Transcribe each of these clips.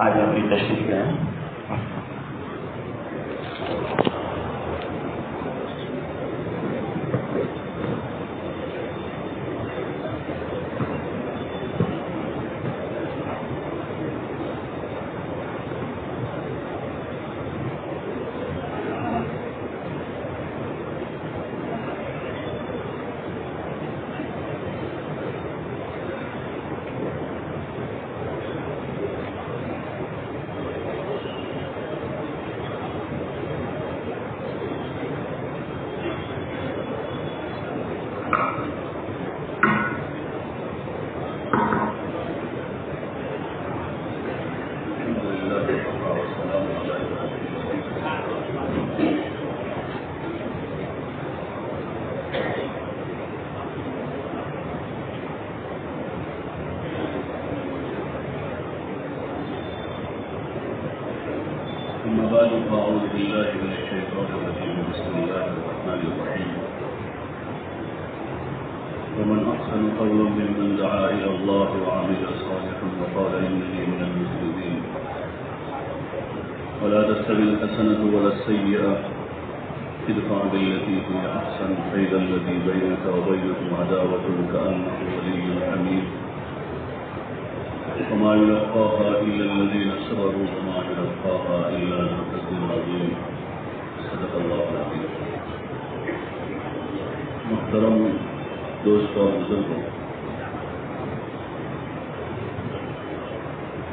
آج اپنی تشریف لیں. أعوذ بالله من الشيطان الرجيم. بسم الله الرحمن الرحيم. ومن أحسن قولا ممن دعا إلى الله وعمل صالحا وقال إنني من المسلمين. ولا تستوي الحسنة ولا السيئة ادفع بالتي هي أحسن فإذا الذي بينك وبينه عداوة كأنه ولي حميم. وما يلقاها إلا الذين صبروا وما يلقاها إلا ذو حظ عظيم. صدق الله العظيم. محترم دوستوں اور بزرگوں،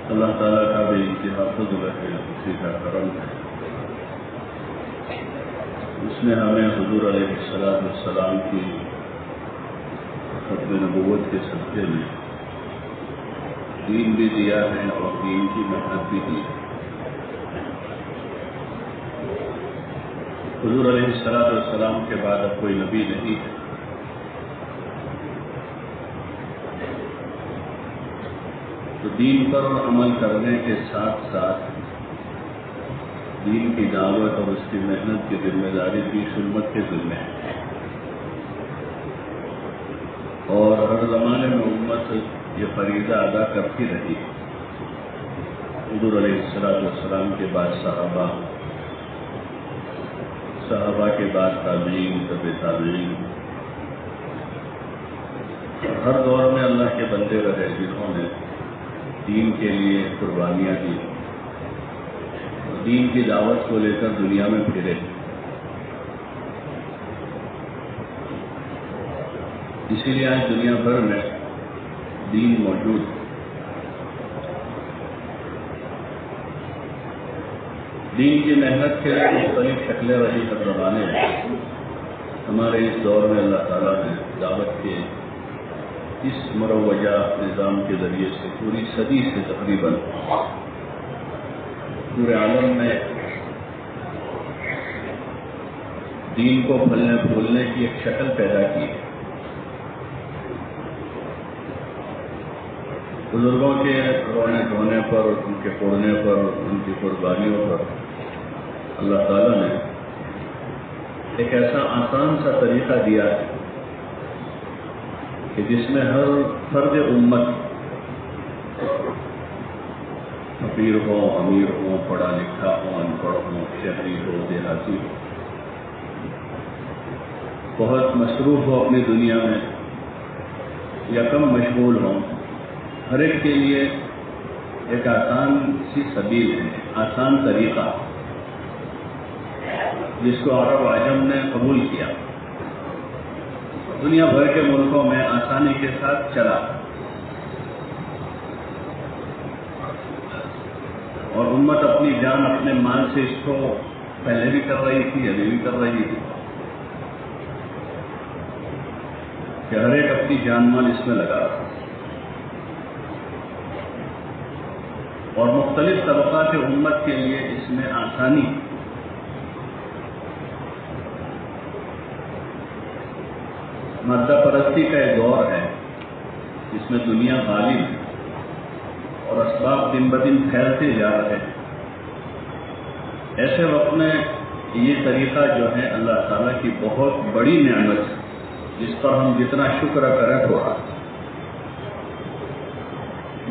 اللہ تعالیٰ کا بے انتہا فضل ہے، اسی کا کرم ہے. اس نے ہمیں حضور علیہ السلام کی ختم نبوت کے صدقے میں دین بھی دیا ہے اور دین کی محنت بھی دی. حضور علیہ السلام کے بعد اب کوئی نبی نہیں ہے. تو دین پر عمل کرنے کے ساتھ ساتھ دین کی دعوت اور اس کی محنت کی ذمہ داری بھی امت کے ذمہ ہے. اور ہر زمانے میں امت یہ فریضہ ادا کرتی رہی. حضور علیہ السلام کے بعد صحابہ کے بعد تابعین، تبع تابعین، ہر دور میں اللہ کے بندے رہے جنہوں نے دین کے لیے قربانیاں دی، دین کی دعوت کو لے کر دنیا میں پھرے. اسی لیے آج دنیا بھر میں دین موجود ہے. دین کی محنت کے مختلف شکلیں رہی ہر زمانے میں. ہمارے اس دور میں اللہ تعالیٰ نے دعوت کے اس مروجہ نظام کے ذریعے سے پوری صدی سے تقریباً پورے عالم میں دین کو پھلنے پھولنے کی ایک شکل پیدا کی ہے. بزرگوں کے رونے دھونے پر، ان کے پڑھنے پر، ان کی قربانیوں پر اللہ تعالیٰ نے ایک ایسا آسان سا طریقہ دیا ہے کہ جس میں ہر فرد امت، فقیر ہو، امیر ہو، پڑھا لکھا ہو، ان پڑھ ہو، شہری ہو، دیہاتی ہو، بہت مصروف ہو اپنی دنیا میں یا کم مشغول ہوں، ہر ایک کے لیے ایک آسان سی سبیل ہے، آسان طریقہ جس کو عرب و عجم نے قبول کیا، دنیا بھر کے ملکوں میں آسانی کے ساتھ چلا. اور امت اپنی جان اپنے مال سے اس کو پہلے بھی کر رہی تھی، ابھی بھی کر رہی تھی کہ ہر ایک اپنی جان مال اس میں لگا رہا. اور مختلف طبقات امت کے لیے اس میں آسانی. مادہ پرستی کا ایک دور ہے جس میں دنیا غالب ہے اور اسباب دن بدن پھیلتے جا رہے ہیں. ایسے وقت میں یہ طریقہ جو ہے اللہ تعالیٰ کی بہت بڑی نعمت ہے جس پر ہم جتنا شکر کریں تھوڑا.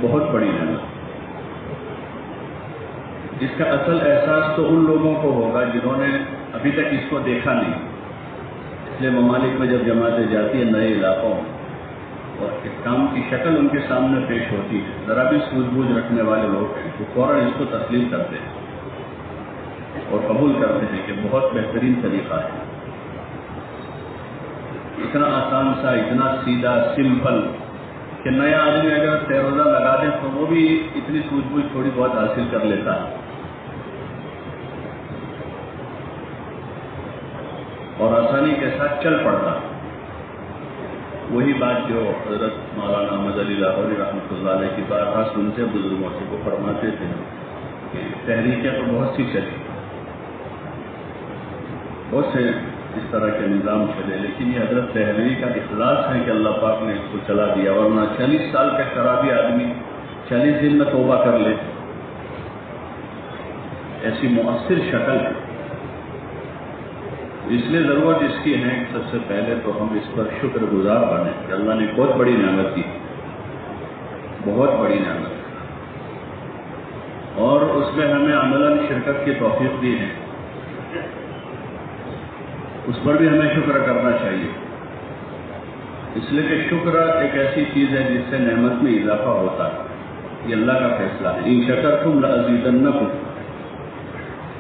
بہت بڑی نعمت. اس کا اصل احساس تو ان لوگوں کو ہوگا جنہوں نے ابھی تک اس کو دیکھا نہیں. اس لیے ممالک میں جب جماعتیں جاتی ہیں نئے علاقوں میں اور ایک کام کی شکل ان کے سامنے پیش ہوتی ہے، ذرا بھی سوجھ بوجھ رکھنے والے لوگ ہیں وہ فوراً اس کو تسلیم کرتے ہیں اور قبول کرتے ہیں کہ بہت بہترین طریقہ ہے. اتنا آسان سا، اتنا سیدھا، سمپل کہ نیا آدمی اگر سیروزہ لگا دیں تو وہ بھی اتنی سوجھ بوجھ تھوڑی بہت حاصل کر لیتا ہے اور آسانی کے ساتھ چل پڑتا. وہی بات جو حضرت مولانا احمد علی لاہوری رحمۃ اللہ علیہ کی بارہا سنتے بزرگوں سے وہ فرماتے تھے کہ تحریکیں تو بہت سی چلی، بہت سے اس طرح کے نظام چلے، لیکن یہ حضرت تحریری کا اخلاص ہے کہ اللہ پاک نے اس کو چلا دیا. ورنہ 40 سال کا شرابی آدمی 40 دن میں توبہ کر لے، ایسی مؤثر شکل ہے. اس لیے ضرورت اس کی ہے کہ سب سے پہلے تو ہم اس پر شکر گزار بنیں کہ اللہ نے بہت بڑی نعمت دی، بہت بڑی نعمت، اور اس میں ہمیں عملاً شرکت کی توفیق دی ہے. اس پر بھی ہمیں شکر کرنا چاہیے، اس لیے کہ شکر ایک ایسی چیز ہے جس سے نعمت میں اضافہ ہوتا ہے. یہ اللہ کا فیصلہ ہے. ان شکرتم لازیدنکم،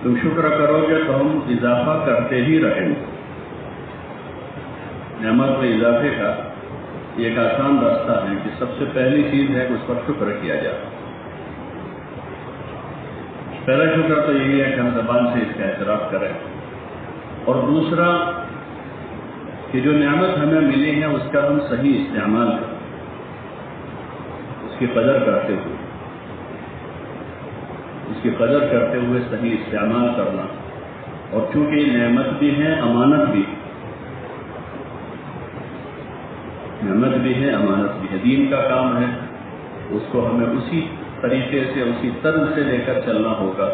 تم شکر کرو گے تو ہم اضافہ کرتے ہی رہیں گے. نعمت میں اضافے کا یہ ایک آسان راستہ ہے کہ سب سے پہلی چیز ہے کہ اس پر شکر کیا جائے. پہلا شکر تو یہی ہے کہ ہم زبان سے اس کا اعتراف کریں، اور دوسرا کہ جو نعمت ہمیں ملی ہے اس کا ہم صحیح استعمال کریں، اس کی قدر کرتے ہوئے، اس کی قدر کرتے ہوئے صحیح استعمال کرنا. اور چونکہ یہ نعمت بھی ہے، امانت بھی، نعمت بھی ہے، امانت بھی ہے، دین کا کام ہے، اس کو ہمیں اسی طریقے سے، اسی طرز سے لے کر چلنا ہوگا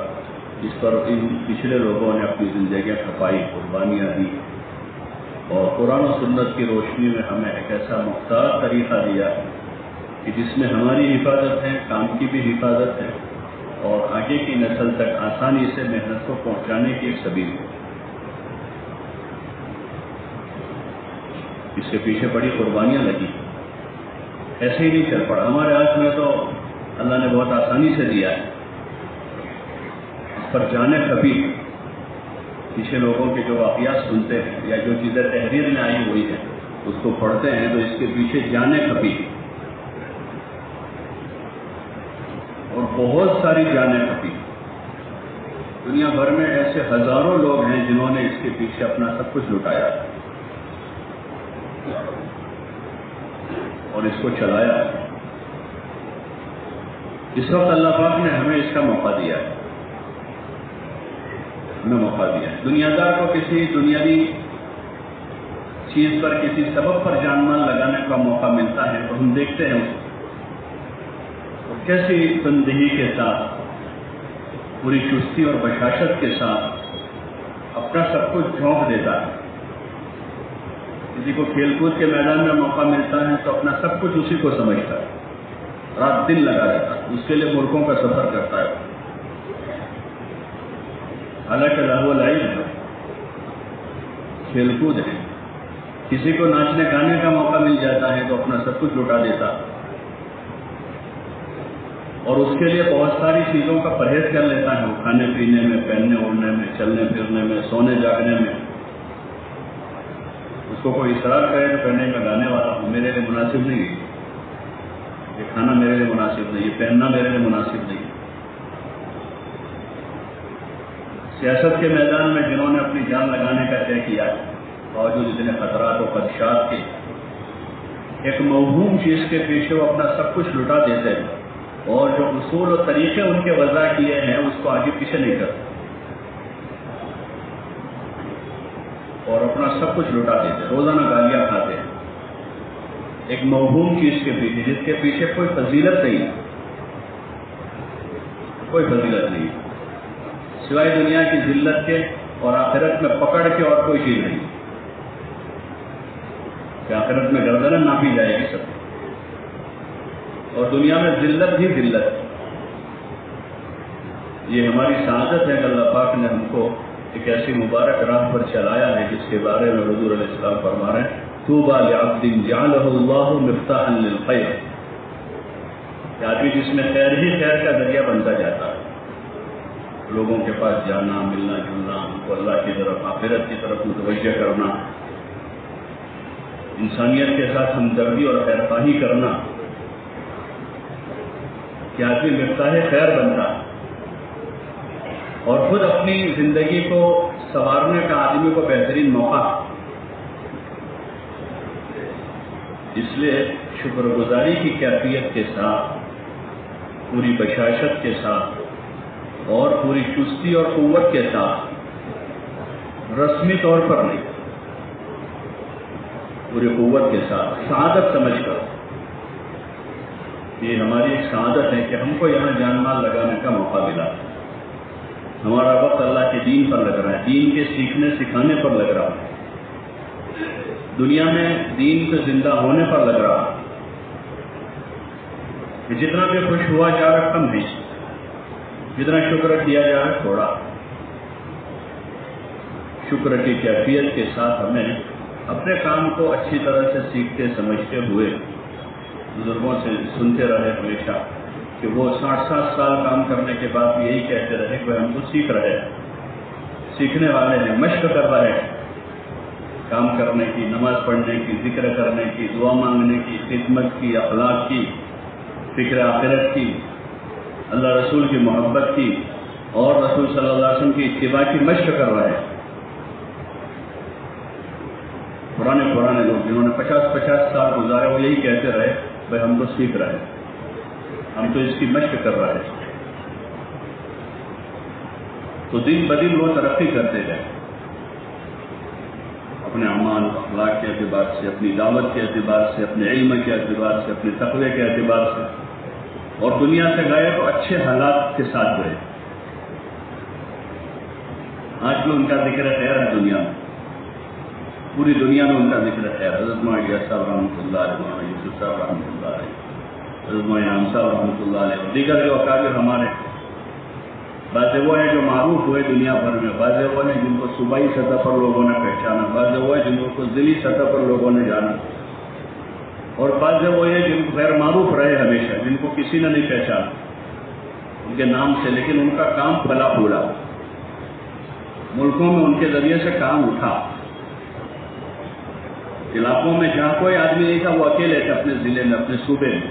جس پر ان پچھلے لوگوں نے اپنی زندگیاں کھپائی، قربانیاں دی، اور قرآن و سنت کی روشنی میں ہمیں ایک ایسا مختار طریقہ دیا کہ جس میں ہماری حفاظت ہے، کام کی بھی حفاظت ہے، اور آگے کی نسل تک آسانی سے محنت کو پہنچانے کی ایک سبیل ہے. اس کے پیچھے بڑی قربانیاں لگی، ایسے ہی نہیں چل پڑا. ہمارے ہاتھ میں تو اللہ نے بہت آسانی سے دیا ہے، اس پر جانے کبھی پیچھے لوگوں کے جو واقعات سنتے ہیں یا جو چیزیں تحریر میں آئی ہوئی ہیں اس کو پڑھتے ہیں تو اس کے پیچھے جانے کبھی، اور بہت ساری جانیں کھپی. دنیا بھر میں ایسے ہزاروں لوگ ہیں جنہوں نے اس کے پیچھے اپنا سب کچھ لٹایا اور اس کو چلایا. اس وقت اللہ پاک نے ہمیں اس کا موقع دیا ہے، ہمیں موقع دیا ہے. دنیا دار کو کسی دنیاوی چیز پر، کسی سبب پر جان مال لگانے کا موقع ملتا ہے تو ہم دیکھتے ہیں اس کیسی بندگی کے ساتھ، پوری چستی اور بشاشت کے ساتھ اپنا سب کچھ جھونک دیتا ہے. کسی کو کھیل کود کے میدان میں موقع ملتا ہے تو اپنا سب کچھ اسی کو سمجھتا ہے، رات دن لگا رہتا ہے، اس کے لیے ملکوں کا سفر کرتا ہے. حالانکہ لہو لعب ہے، کھیل کود ہے. کسی کو ناچنے گانے کا موقع مل جاتا ہے تو اپنا سب کچھ لٹا دیتا ہے، اور اس کے لیے بہت ساری چیزوں کا پرہیز کر لیتا ہے، کھانے پینے میں، پہننے اوڑھنے میں، چلنے پھرنے میں، سونے جاگنے میں. اس کو کوئی اصرار کرے تو کہنے میں گانے والا ہوں، میرے لیے مناسب نہیں ہے، یہ کھانا میرے لیے مناسب نہیں، یہ پہننا میرے لیے مناسب نہیں. سیاست کے میدان میں جنہوں نے اپنی جان لگانے کا طے کیا ہے، باوجود اتنے خطرات و خدشات کے، ایک موہوم چیز کے پیچھے وہ اپنا سب کچھ لٹا دیتے ہیں، اور جو اصول اور طریقے ان کے وضع کیے ہیں اس کو آگے پیچھے نہیں کرتے اور اپنا سب کچھ لٹا دیتے، روزانہ گالیاں کھاتے ہیں ایک موہوم چیز کے پیچھے، جس کے پیچھے کوئی فضیلت نہیں ہے، کوئی فضیلت نہیں سوائے دنیا کی ذلت کے اور آخرت میں پکڑ کے اور کوئی چیز نہیں کہ آخرت میں گردن ناپی جائے گی سب، اور دنیا میں ذلت ہی ذلت. یہ ہماری سعادت ہے کہ اللہ پاک نے ہم کو ایک ایسی مبارک راہ پر چلایا ہے جس کے بارے میں حضور علیہ السلام فرما رہے ہیں طوبیٰ لعبد جعلہ اللہ مفتاحا للخیر، کہ آدمی جس میں خیر ہی خیر کا ذریعہ بنتا جاتا ہے، لوگوں کے پاس جانا، ملنا جلنا، ان کو اللہ کی طرف آخرت کی طرف متوجہ کرنا، انسانیت کے ساتھ ہمدردی اور خیر خواہی کرنا، کہ آدمی مفتاح خیر بنتا اور خود اپنی زندگی کو سنوارنے کا آدمی کو بہترین موقع۔ اس لیے شکر گزاری کی کیفیت کے ساتھ، پوری بشاشت کے ساتھ اور پوری چستی اور قوت کے ساتھ، رسمی طور پر نہیں، پوری قوت کے ساتھ سعادت سمجھ کر، یہ ہماری ایک سعادت ہے کہ ہم کو یہاں جان مال لگانے کا موقع ملا، ہمارا وقت اللہ کے دین پر لگ رہا ہے، دین کے سیکھنے سکھانے پر لگ رہا ہے، دنیا میں دین کے زندہ ہونے پر لگ رہا ہے، کہ جتنا بھی خوش ہوا جا رہا کم ہے، جتنا شکر کیا جا رہا تھوڑا۔ شکر کی کیفیت کے ساتھ ہمیں اپنے کام کو اچھی طرح سے سیکھتے سمجھتے ہوئے، بزرگوں سے سنتے رہے ہمیشہ کہ وہ 60 سال کام کرنے کے بعد یہی کہتے رہے کہ ہم تو سیکھ رہے ہیں، سیکھنے والے ہیں، مشق کر رہے ہیں، کام کرنے کی، نماز پڑھنے کی، ذکر کرنے کی، دعا مانگنے کی، خدمت کی، اخلاق کی، فکر آخرت کی، اللہ رسول کی محبت کی اور رسول صلی اللہ علیہ وسلم کی اتباع کی مشق کر رہے ہیں۔ پرانے لوگ جنہوں نے 50 سال گزارے وہ یہی کہتے رہے بھائی ہم تو سیکھ رہے ہیں، ہم تو اس کی مشق کر رہے ہیں۔ تو دن بدن وہ ترقی کرتے گئے، اپنے اعمال اخلاق کے اعتبار سے، اپنی دعوت کے اعتبار سے، اپنے علم کے اعتبار سے، اپنے تقوی کے اعتبار سے، اور دنیا سے گئے تو اچھے حالات کے ساتھ گئے۔ آج بھی ان کا ذکر خیر ہے دنیا میں، پوری دنیا میں ان کا ذکر خیر۔ حضرت مولانا صاحب رحمۃ اللہ علیہ، مولانا یوسف صاحب رحمۃ اللہ علیہ، حضرت مولانا انعام صاحب رحمۃ اللہ علیہ اور دیگر جو اکابر ہمارے، بعض وہ ہیں جو معروف ہوئے دنیا بھر میں، بعض وہ ہیں جن کو صوبائی سطح پر لوگوں نے پہچانا، بعض وہ ہیں جن کو ضلعی سطح پر لوگوں نے جانا، اور بعض وہ ہیں جن کو غیر معروف رہے ہمیشہ، جن کو کسی نے نہیں پہچانا ان کے نام سے، لیکن ان کا کام پھلا پھولا، ملکوں میں ان کے ذریعے سے کام اٹھا، علاقوں میں جہاں کوئی آدمی نہیں تھا وہ اکیلے تھے اپنے ضلع میں، اپنے صوبے میں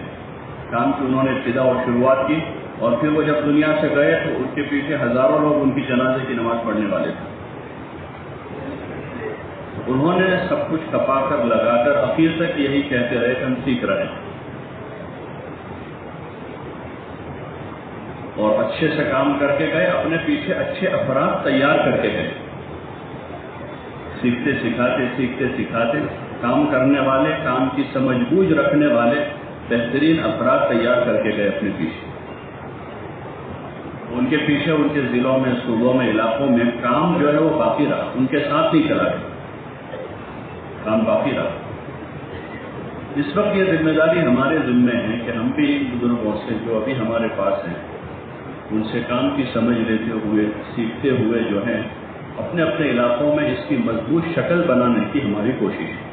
کام کی انہوں نے ابتدا اور شروعات کی، اور پھر وہ جب دنیا سے گئے تو ان کے پیچھے ہزاروں لوگ ان کی جنازے کی نماز پڑھنے والے تھے۔ انہوں نے سب کچھ کپا کر لگا کر اخیر تک یہی کہتے رہے کہ ہم سیکھ رہے ہیں، اور اچھے سے کام کر کے گئے، اپنے پیچھے اچھے افراد تیار کر کے گئے، سیکھتے سکھاتے کام کرنے والے، کام کی سمجھ بوجھ رکھنے والے بہترین افراد تیار کر کے گئے اپنے پیچھے۔ ان کے پیچھے ان کے ضلعوں میں، صوبوں میں، علاقوں میں کام جو ہے وہ باقی رہا، ان کے ساتھ نہیں چلا گیا، کام باقی رہا۔ اس وقت یہ ذمہ داری ہمارے ذمے ہے کہ ہم بھی ان بزرگوں سے جو ابھی ہمارے پاس ہیں ان سے کام کی سمجھ لیتے ہوئے، سیکھتے ہوئے جو ہے اپنے اپنے علاقوں میں اس کی مضبوط شکل بنانے کی ہماری کوشش ہے،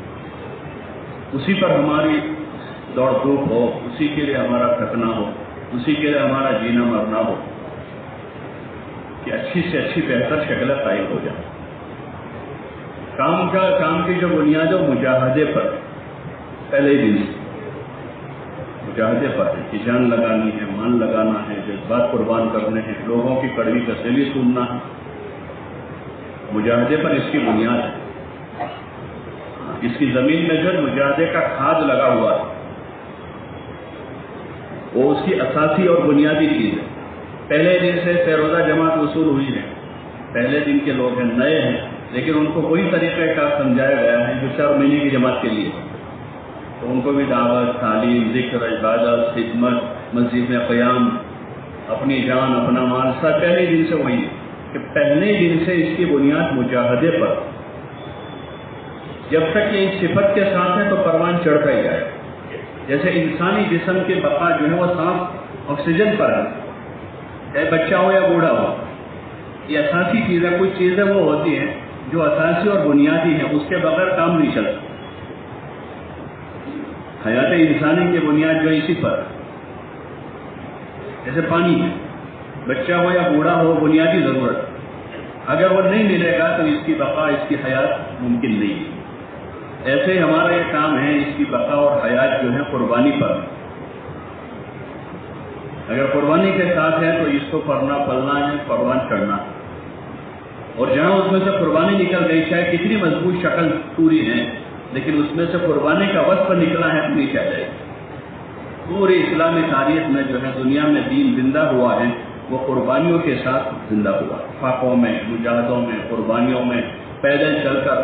اسی پر ہماری دوڑ دھوپ ہو، اسی کے لیے ہمارا تھکنا ہو، اسی کے لیے ہمارا جینا مرنا ہو، کہ اچھی سے اچھی بہتر شکل قائم ہو جائے۔ کام کی جو بنیاد ہے مجاہدے پر، پہلے دن مجاہدے پر ہے کہ جان لگانی ہے، مان لگانا ہے، جذبات قربان کرنے ہیں، لوگوں کی کڑوی تسلی سننا ہے، مجاہدے پر اس کی بنیاد ہے۔ اس کی زمین میں جو مجاہدے کا کھاد لگا ہوا ہے وہ اس کی اساسی اور بنیادی چیز ہے۔ پہلے دن سے فیروزہ جماعت وصول ہوئی ہے، پہلے دن کے لوگ ہیں، نئے ہیں، لیکن ان کو وہی طریقہ کار سمجھایا گیا ہے جو 4 مہینے کی جماعت کے لیے، تو ان کو بھی دعوت، تعلیم، ذکر، عبادت، خدمت، مسجد میں قیام، اپنی جان، اپنا مال، سب پہلے دن سے وہی ہے کہ پہلے دن سے اس کی بنیاد مجاہدے پر۔ جب تک یہ اس صفت کے ساتھ ہے تو پروان چڑھتا ہی جائے، جیسے انسانی جسم کی بقا جو ہے وہ سانس آکسیجن پر ہے، چاہے بچہ ہو یا بوڑھا ہو. یہ اساسی چیزیں، کچھ چیزیں وہ ہوتی ہیں جو اساسی اور بنیادی ہیں، اس کے بغیر کام نہیں چلتا. حیات انسانی کی بنیاد جو ہے اسی پر، جیسے پانی ہے، بچہ ہو یا بوڑھا ہو بنیادی ضرورت، اگر وہ نہیں ملے گا تو اس کی بقا، اس کی حیات ممکن نہیں ہے. ایسے ہی ہمارا یہ کام ہے، اس کی بقا اور حیات جو ہے قربانی پر. اگر قربانی کے ساتھ ہے تو اس کو پڑھنا پلنا ہے، قربان کرنا. اور جہاں اس میں سے قربانی نکل گئی، چاہے کتنی مضبوط شکل پوری ہے، لیکن اس میں سے قربانی کا وصف نکلا ہے تو نہیں کیا جائے. پوری اسلامی تاریخ میں جو ہے دنیا میں دین زندہ ہوا ہے وہ قربانیوں کے ساتھ زندہ ہوا. فاقوں میں، مجاہدوں میں، قربانیوں میں، پیدل چل کر،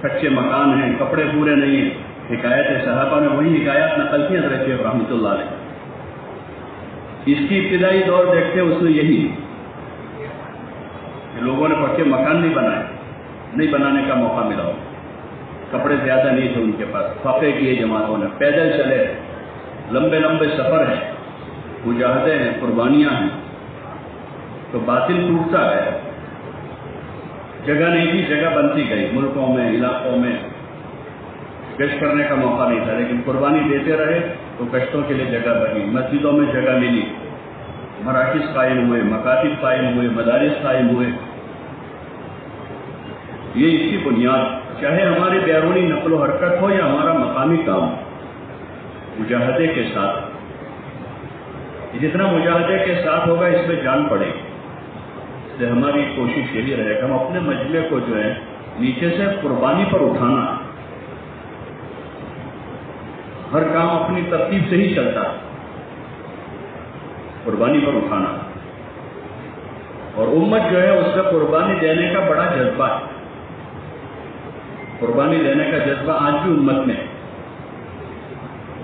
کچے مکان ہیں، کپڑے پورے نہیں ہیں. حکایت صحابہ میں وہی حکایات نقل کی حضرت شیخ رحمۃ اللہ علیہ. اس کی ابتدائی دور دیکھتے اس میں یہی کہ لوگوں نے پکے مکان نہیں بنائے، نہیں بنانے کا موقع ملا ہو، کپڑے زیادہ نہیں تھے ان کے پاس، فقے کیے جماعتوں نے، پیدل چلے، لمبے لمبے سفر ہیں، مجاہدے ہیں، قربانیاں ہیں. تو باطل ٹوٹتا ہے، جگہ نہیں تھی، جگہ بنتی گئی. ملکوں میں، علاقوں میں گشت کرنے کا موقع نہیں تھا، لیکن قربانی دیتے رہے تو گشتوں کے لیے جگہ بنی، مسجدوں میں جگہ ملی، مراکز قائم ہوئے، مکاتب قائم ہوئے، مدارس قائم ہوئے. یہ اس کی بنیاد، چاہے ہماری بیرونی نقل و حرکت ہو یا ہمارا مقامی کام، مجاہدے کے ساتھ. جتنا مجاہدے کے ساتھ ہوگا اس میں جان پڑے گی. اس لیے ہماری کوشش یہی رہے کہ ہم اپنے مجمع کو جو ہے نیچے سے قربانی پر اٹھانا. ہر کام اپنی ترتیب سے ہی چلتا ہے، قربانی پر اٹھانا. اور امت جو ہے اس کا قربانی دینے کا بڑا جذبہ ہے. قربانی دینے کا جذبہ آج بھی امت میں ہے.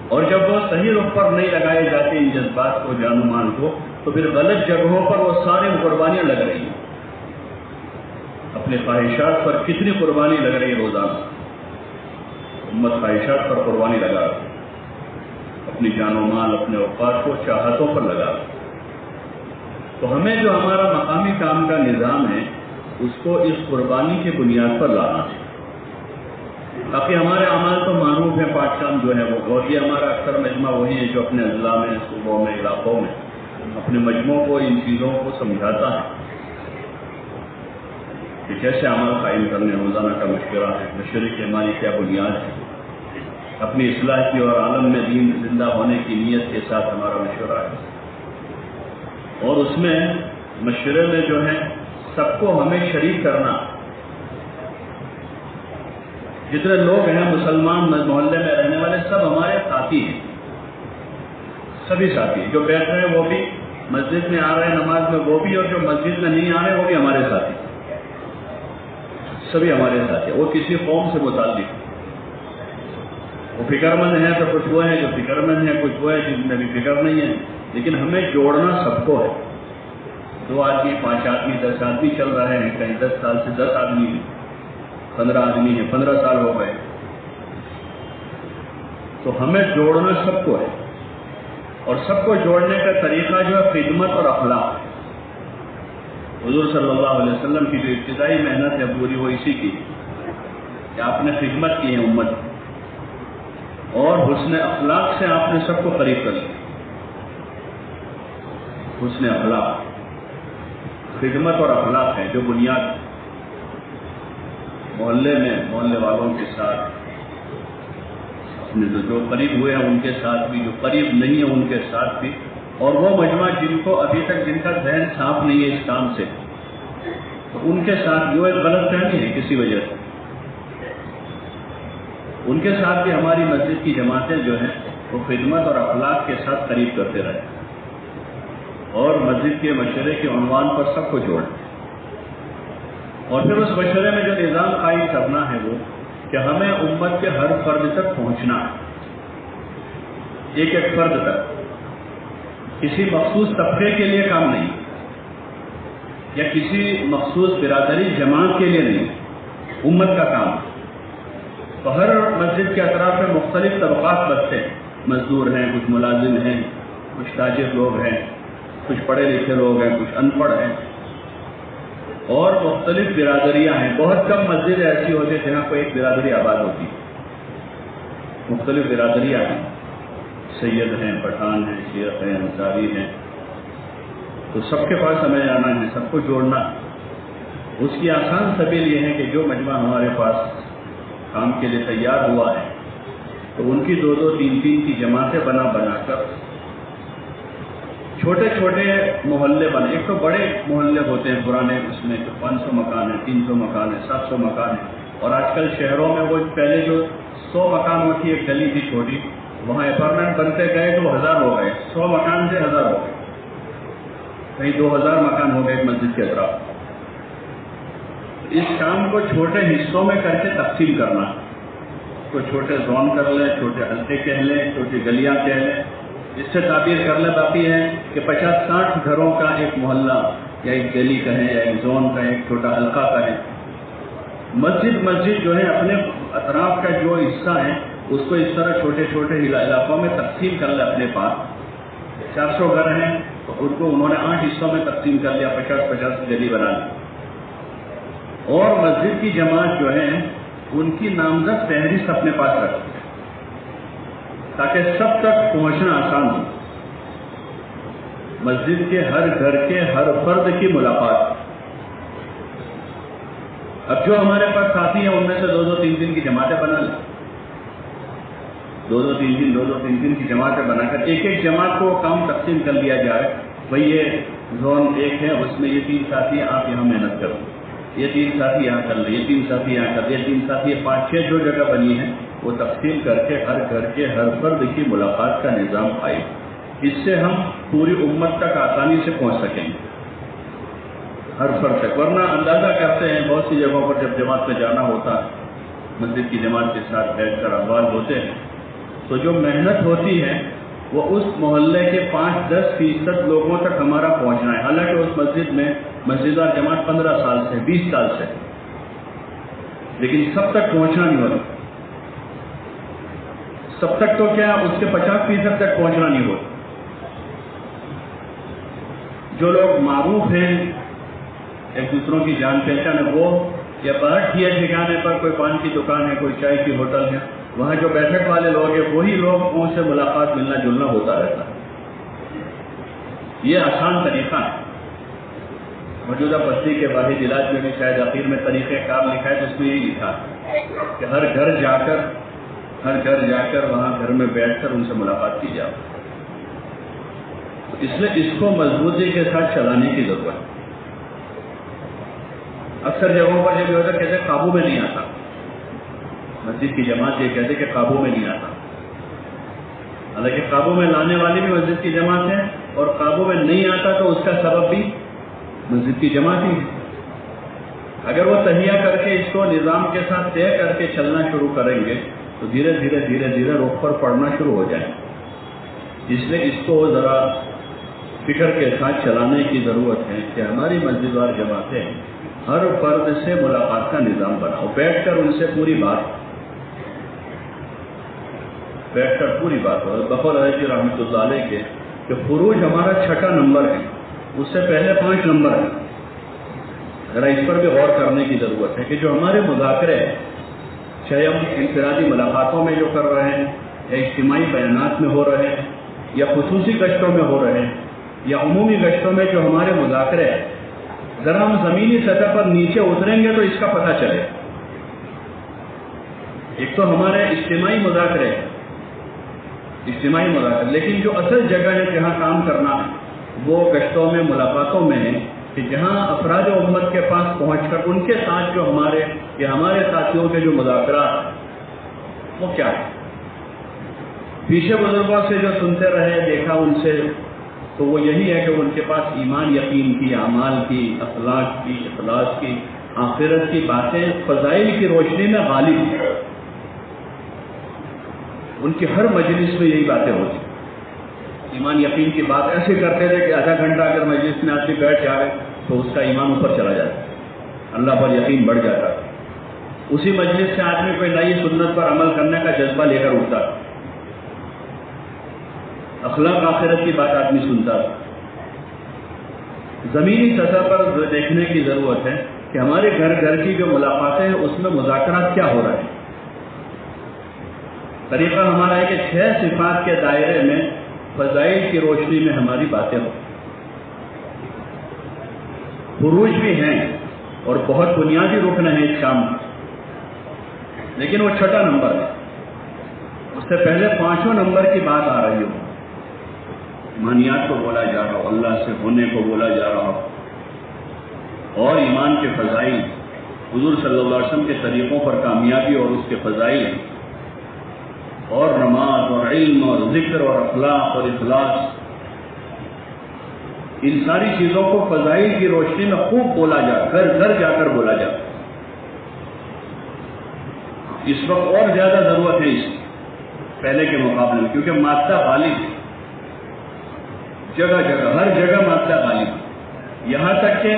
اور جب وہ صحیح رخ پر نہیں لگائے جاتے ان جذبات کو، جان و مال کو، تو پھر غلط جگہوں پر وہ سارے قربانیاں لگ رہی ہیں. اپنے خواہشات پر کتنی قربانی لگ رہی ہے روزانہ. امت خواہشات پر قربانی لگا رہی ہے، اپنی جان و مال، اپنے اوقات کو چاہتوں پر لگا رہی ہے. تو ہمیں جو ہمارا مقامی کام کا نظام ہے اس کو اس قربانی کی بنیاد پر لانا ہے، تاکہ ہمارے اعمال تو معروف ہے، پاک کام جو ہے وہ. اور یہ ہمارا اکثر مجمع وہی ہے جو اپنے اضلاع میں، صوبوں میں، علاقوں میں اپنے مجموعوں کو ان چیزوں کو سمجھاتا ہے کہ کیسے عمل قائم کرنے. روزانہ کا مشورہ ہے، مشورے کی ہماری کیا بنیاد ہے، اپنی اصلاح کی اور عالم میں دین زندہ ہونے کی نیت کے ساتھ ہمارا مشورہ ہے. اور اس میں مشورے میں جو ہے سب کو ہمیں شریک کرنا. جتنے لوگ ہیں مسلمان محلے میں رہنے والے سب ہمارے ساتھی ہیں، سبھی ساتھی ہیں. جو بیٹھ رہے ہیں وہ بھی، مسجد میں آ رہے ہیں نماز میں وہ بھی، اور جو مسجد میں نہیں آ رہے وہ بھی ہمارے ساتھی، سبھی ہمارے ساتھی. وہ کسی قوم سے متعلق، وہ فکر مند ہیں تو کچھ وہ ہیں جو فکر مند ہیں، کچھ وہ ہیں جن میں بھی فکر نہیں ہے. لیکن ہمیں جوڑنا سب کو ہے. 2 آدمی، 5 آدمی، 10 آدمی چل رہے ہیں، کہیں 10 سال سے 10 آدمی ہیں، 15 آدمی ہیں، 15 سال ہو گئے. تو ہمیں جوڑنا سب کو ہے. اور سب کو جوڑنے کا طریقہ جو ہے خدمت اور اخلاق. حضور صلی اللہ علیہ وسلم کی جو ابتدائی محنت ہے پوری وہ اسی کی کہ آپ نے خدمت کی ہے امت، اور حسن اخلاق سے آپ نے سب کو قریب کر لیا. حسن اخلاق، خدمت اور اخلاق ہے جو بنیاد محلے میں، محلے والوں کے ساتھ، اپنے جو قریب ہوئے ہیں ان کے ساتھ بھی، جو قریب نہیں ہیں ان کے ساتھ بھی. اور وہ مجمع جن کو ابھی تک جن کا ذہن صاف نہیں ہے اس کام سے، تو ان کے ساتھ جو ایک غلط فہمی ہے کسی وجہ سے، ان کے ساتھ بھی ہماری مسجد کی جماعتیں جو ہیں وہ خدمت اور اخلاق کے ساتھ قریب کرتے رہے، اور مسجد کے مشورے کے عنوان پر سب کو جوڑیں. اور پھر اس مشورے میں جو نظام قائم کرنا ہے وہ کہ ہمیں امت کے ہر فرد تک پہنچنا ہے، ایک ایک فرد تک. کسی مخصوص طبقے کے لیے کام نہیں، یا کسی مخصوص برادری جماعت کے لیے نہیں، امت کا کام. تو ہر مسجد کے اطراف میں مختلف طبقات بستے ہیں، مزدور ہیں، کچھ ملازم ہیں، کچھ تاجر لوگ ہیں، کچھ پڑھے لکھے لوگ ہیں، کچھ ان پڑھ ہیں، اور مختلف برادریاں ہیں. بہت کم مسجد ایسی ہوتی ہے جہاں کوئی ایک برادری آباد ہوتی. مختلف برادریاں ہیں، سید ہیں، پٹھان ہیں، شیخ ہیں، انصاری ہیں. تو سب کے پاس ہمیں جانا ہے، سب کو جوڑنا. اس کی آسان سبیل یہ ہے کہ جو مجمع ہمارے پاس کام کے لیے تیار ہوا ہے تو ان کی 2-2 3-3 کی جماعتیں بنا کر چھوٹے چھوٹے محلے بنے. ایک تو بڑے محلے ہوتے ہیں پرانے، اس میں 500 مکان ہیں، 300 مکان ہیں، 700 مکان ہیں. اور آج کل شہروں میں وہ پہلے جو 100 مکانوں کی ایک گلی تھی چھوٹی، وہاں اپارٹمنٹ بنتے گئے تو 1000 ہو گئے. 100 مکان سے 1000 ہو گئے، کہیں 2000 مکان ہو گئے مسجد کے اطراف. اس کام کو چھوٹے حصوں میں کر کے تقسیم کرنا، کو چھوٹے زون کر لیں، چھوٹے حلقے کہہ لیں، چھوٹی گلیاں کہہ لیں، اس سے تعبیر کر لیں. باقی ہے کہ 50-60 گھروں کا ایک محلہ یا ایک گلی کہیں یا ایک زون کا ایک چھوٹا حلقہ کہیں. مسجد جو ہے اپنے اطراف کا جو حصہ ہے اس کو اس طرح چھوٹے چھوٹے علاقوں میں تقسیم کر لیں. اپنے پاس 400 گھر ہیں تو ان کو انہوں نے 8 حصوں میں تقسیم کر لیا، 50-50 کی گلی بنا لی. اور مسجد کی جماعت جو ہے ان کی نامزد فہرست اپنے پاس رکھتے ہیں تاکہ سب تک پہنچنا آسان ہو. مسجد کے ہر گھر کے ہر فرد کی ملاقات. اب جو ہمارے پاس ساتھی ہیں ان میں سے 2-2 3-3 کی جماعتیں بنا لیں. 2-2 3-3 کی جماعتیں بنا کر ایک جماعت کو کام تقسیم کر لیا جائے. بھئی یہ زون 1 ہے، اس میں یہ 3 ساتھی ہیں، آپ یہاں محنت کرو. یہ 3 ساتھی یہاں کر لیں، یہ 3 ساتھی یہاں کر لیں، یہ 3 ساتھی 5-6 جو جگہ بنی ہے وہ تقسیم کر کے ہر گھر کے ہر فرد کی ملاقات کا نظام قائم. اس سے ہم پوری امت تک آسانی سے پہنچ سکیں گے، ہر فرد تک. ورنہ اندازہ کرتے ہیں بہت سی جگہوں پر جب جماعت میں جانا ہوتا ہے، مسجد کی جماعت کے ساتھ بیٹھ کر احوال ہوتے ہیں، تو جو محنت ہوتی ہے وہ اس محلے کے 5-10% لوگوں تک ہمارا پہنچنا ہے. حالانکہ اس مسجد میں مسجد اور جماعت 15 سال سے 20 سال سے، لیکن سب تک پہنچنا نہیں ہوتا. سب تک تو کیا، اس کے 50% تک پہنچنا نہیں ہوتا. جو لوگ معروف ہیں، ایک دوسروں کی جان پہچان ہے، وہ یا باہر کیے ٹھکانے پر کوئی پان کی دکان ہے، کوئی چائے کی ہوٹل ہے، وہاں جو بیٹھک والے لوگ ہیں وہی لوگ ان سے ملاقات ملنا جلنا ہوتا رہتا ہے. یہ آسان طریقہ ہے. موجودہ بستی کے واحد علاج میں بھی شاید اخیر میں طریقہ کار لکھا ہے، جس میں یہی لکھا ہے کہ ہر گھر جا کر وہاں گھر میں بیٹھ کر ان سے ملاقات کی جائے. اس لیے اس کو مضبوطی کے ساتھ چلانے کی ضرورت ہے. اکثر جگہوں پر یہ بھی ہوتا ہے کہتے قابو میں نہیں آتا. مسجد کی جماعت یہ کہتے کہ قابو میں نہیں آتا. حالانکہ قابو میں لانے والی بھی مسجد کی جماعت ہے، اور قابو میں نہیں آتا تو اس کا سبب بھی مسجد کی جماعت ہی ہے. اگر وہ تہیہ کر کے اس کو نظام کے ساتھ طے کر کے چلنا شروع کریں گے تو دھیرے دھیرے رخ پر پڑنا شروع ہو جائیں. اس لیے اس کو ذرا فکر کے ساتھ چلانے کی ضرورت ہے کہ ہماری مسجد وار جماعتیں ہر فرد سے ملاقات کا نظام بناؤ. بیٹھ کر ان سے پوری بات ہو. بقول علیہ رحمۃ اللہ علیہ کے کہ فروج ہمارا 6 نمبر ہے، اس سے پہلے 5 نمبر ہے. ذرا اس پر بھی غور کرنے کی ضرورت ہے کہ جو ہمارے مذاکرے چاہے ہم انفرادی ملاقاتوں میں جو کر رہے ہیں یا اجتماعی بیانات میں ہو رہے ہیں یا خصوصی گشتوں میں ہو رہے ہیں یا عمومی گشتوں میں جو ہمارے مذاکرے ہیں، ذرا ہم زمینی سطح پر نیچے اتریں گے تو اس کا پتہ چلے. ایک تو ہمارے اجتماعی مذاکرے، لیکن جو اصل جگہ ہے جہاں کام کرنا ہے وہ گشتوں میں ملاقاتوں میں ہے کہ جہاں افراد امت کے پاس پہنچ کر ان کے ساتھ جو ہمارے ساتھیوں کے جو مذاکرات وہ کیا ہے. پیچھے بزرگوں سے جو سنتے رہے دیکھا ان سے، تو وہ یہی ہے کہ ان کے پاس ایمان یقین کی، اعمال کی، اخلاق کی، اخلاص کی، آخرت کی باتیں فضائل کی روشنی میں غالب ہیں. ان کی ہر مجلس میں یہی باتیں ہوتی. ایمان یقین کی بات ایسے کرتے تھے کہ آدھا گھنٹہ اگر مجلس میں آدمی بیٹھ جائے تو اس کا ایمان اوپر چلا جاتا، اللہ پر یقین بڑھ جاتا. اسی مجلس سے آدمی کوئی نئی سنت پر عمل کرنے کا جذبہ لے کر اٹھتا، اخلاق آخرت کی بات آدمی سنتا. زمینی سطح پر دیکھنے کی ضرورت ہے کہ ہمارے گھر گھر کی جو ملاقاتیں ہیں اس میں مذاکرات کیا ہو رہا ہے. طریقہ ہمارا ہے کہ 6 صفات کے دائرے میں فضائل کی روشنی میں ہماری باتیں ہوں. فروج بھی ہیں اور بہت بنیادی رکن ہیں اس کام میں، لیکن وہ چھٹا نمبر ہے. اس سے پہلے 5واں نمبر کی بات آ رہی ہو. ایمانیات کو بولا جا رہا ہو، اللہ سے ہونے کو بولا جا رہا ہو، اور ایمان کے فضائل، حضور صلی اللہ علیہ وسلم کے طریقوں پر کامیابی اور اس کے فضائل، اور نماز اور علم اور ذکر اور اخلاق اور اخلاص، ان ساری چیزوں کو فضائل کی روشنی میں خوب بولا جا، گھر گھر جا کر بولا جا. اس وقت اور زیادہ ضرورت ہے اس پہلے کے مقابلے میں، کیونکہ مادہ غالب ہے جگہ جگہ، ہر جگہ مادہ غالب ہے. یہاں تک کہ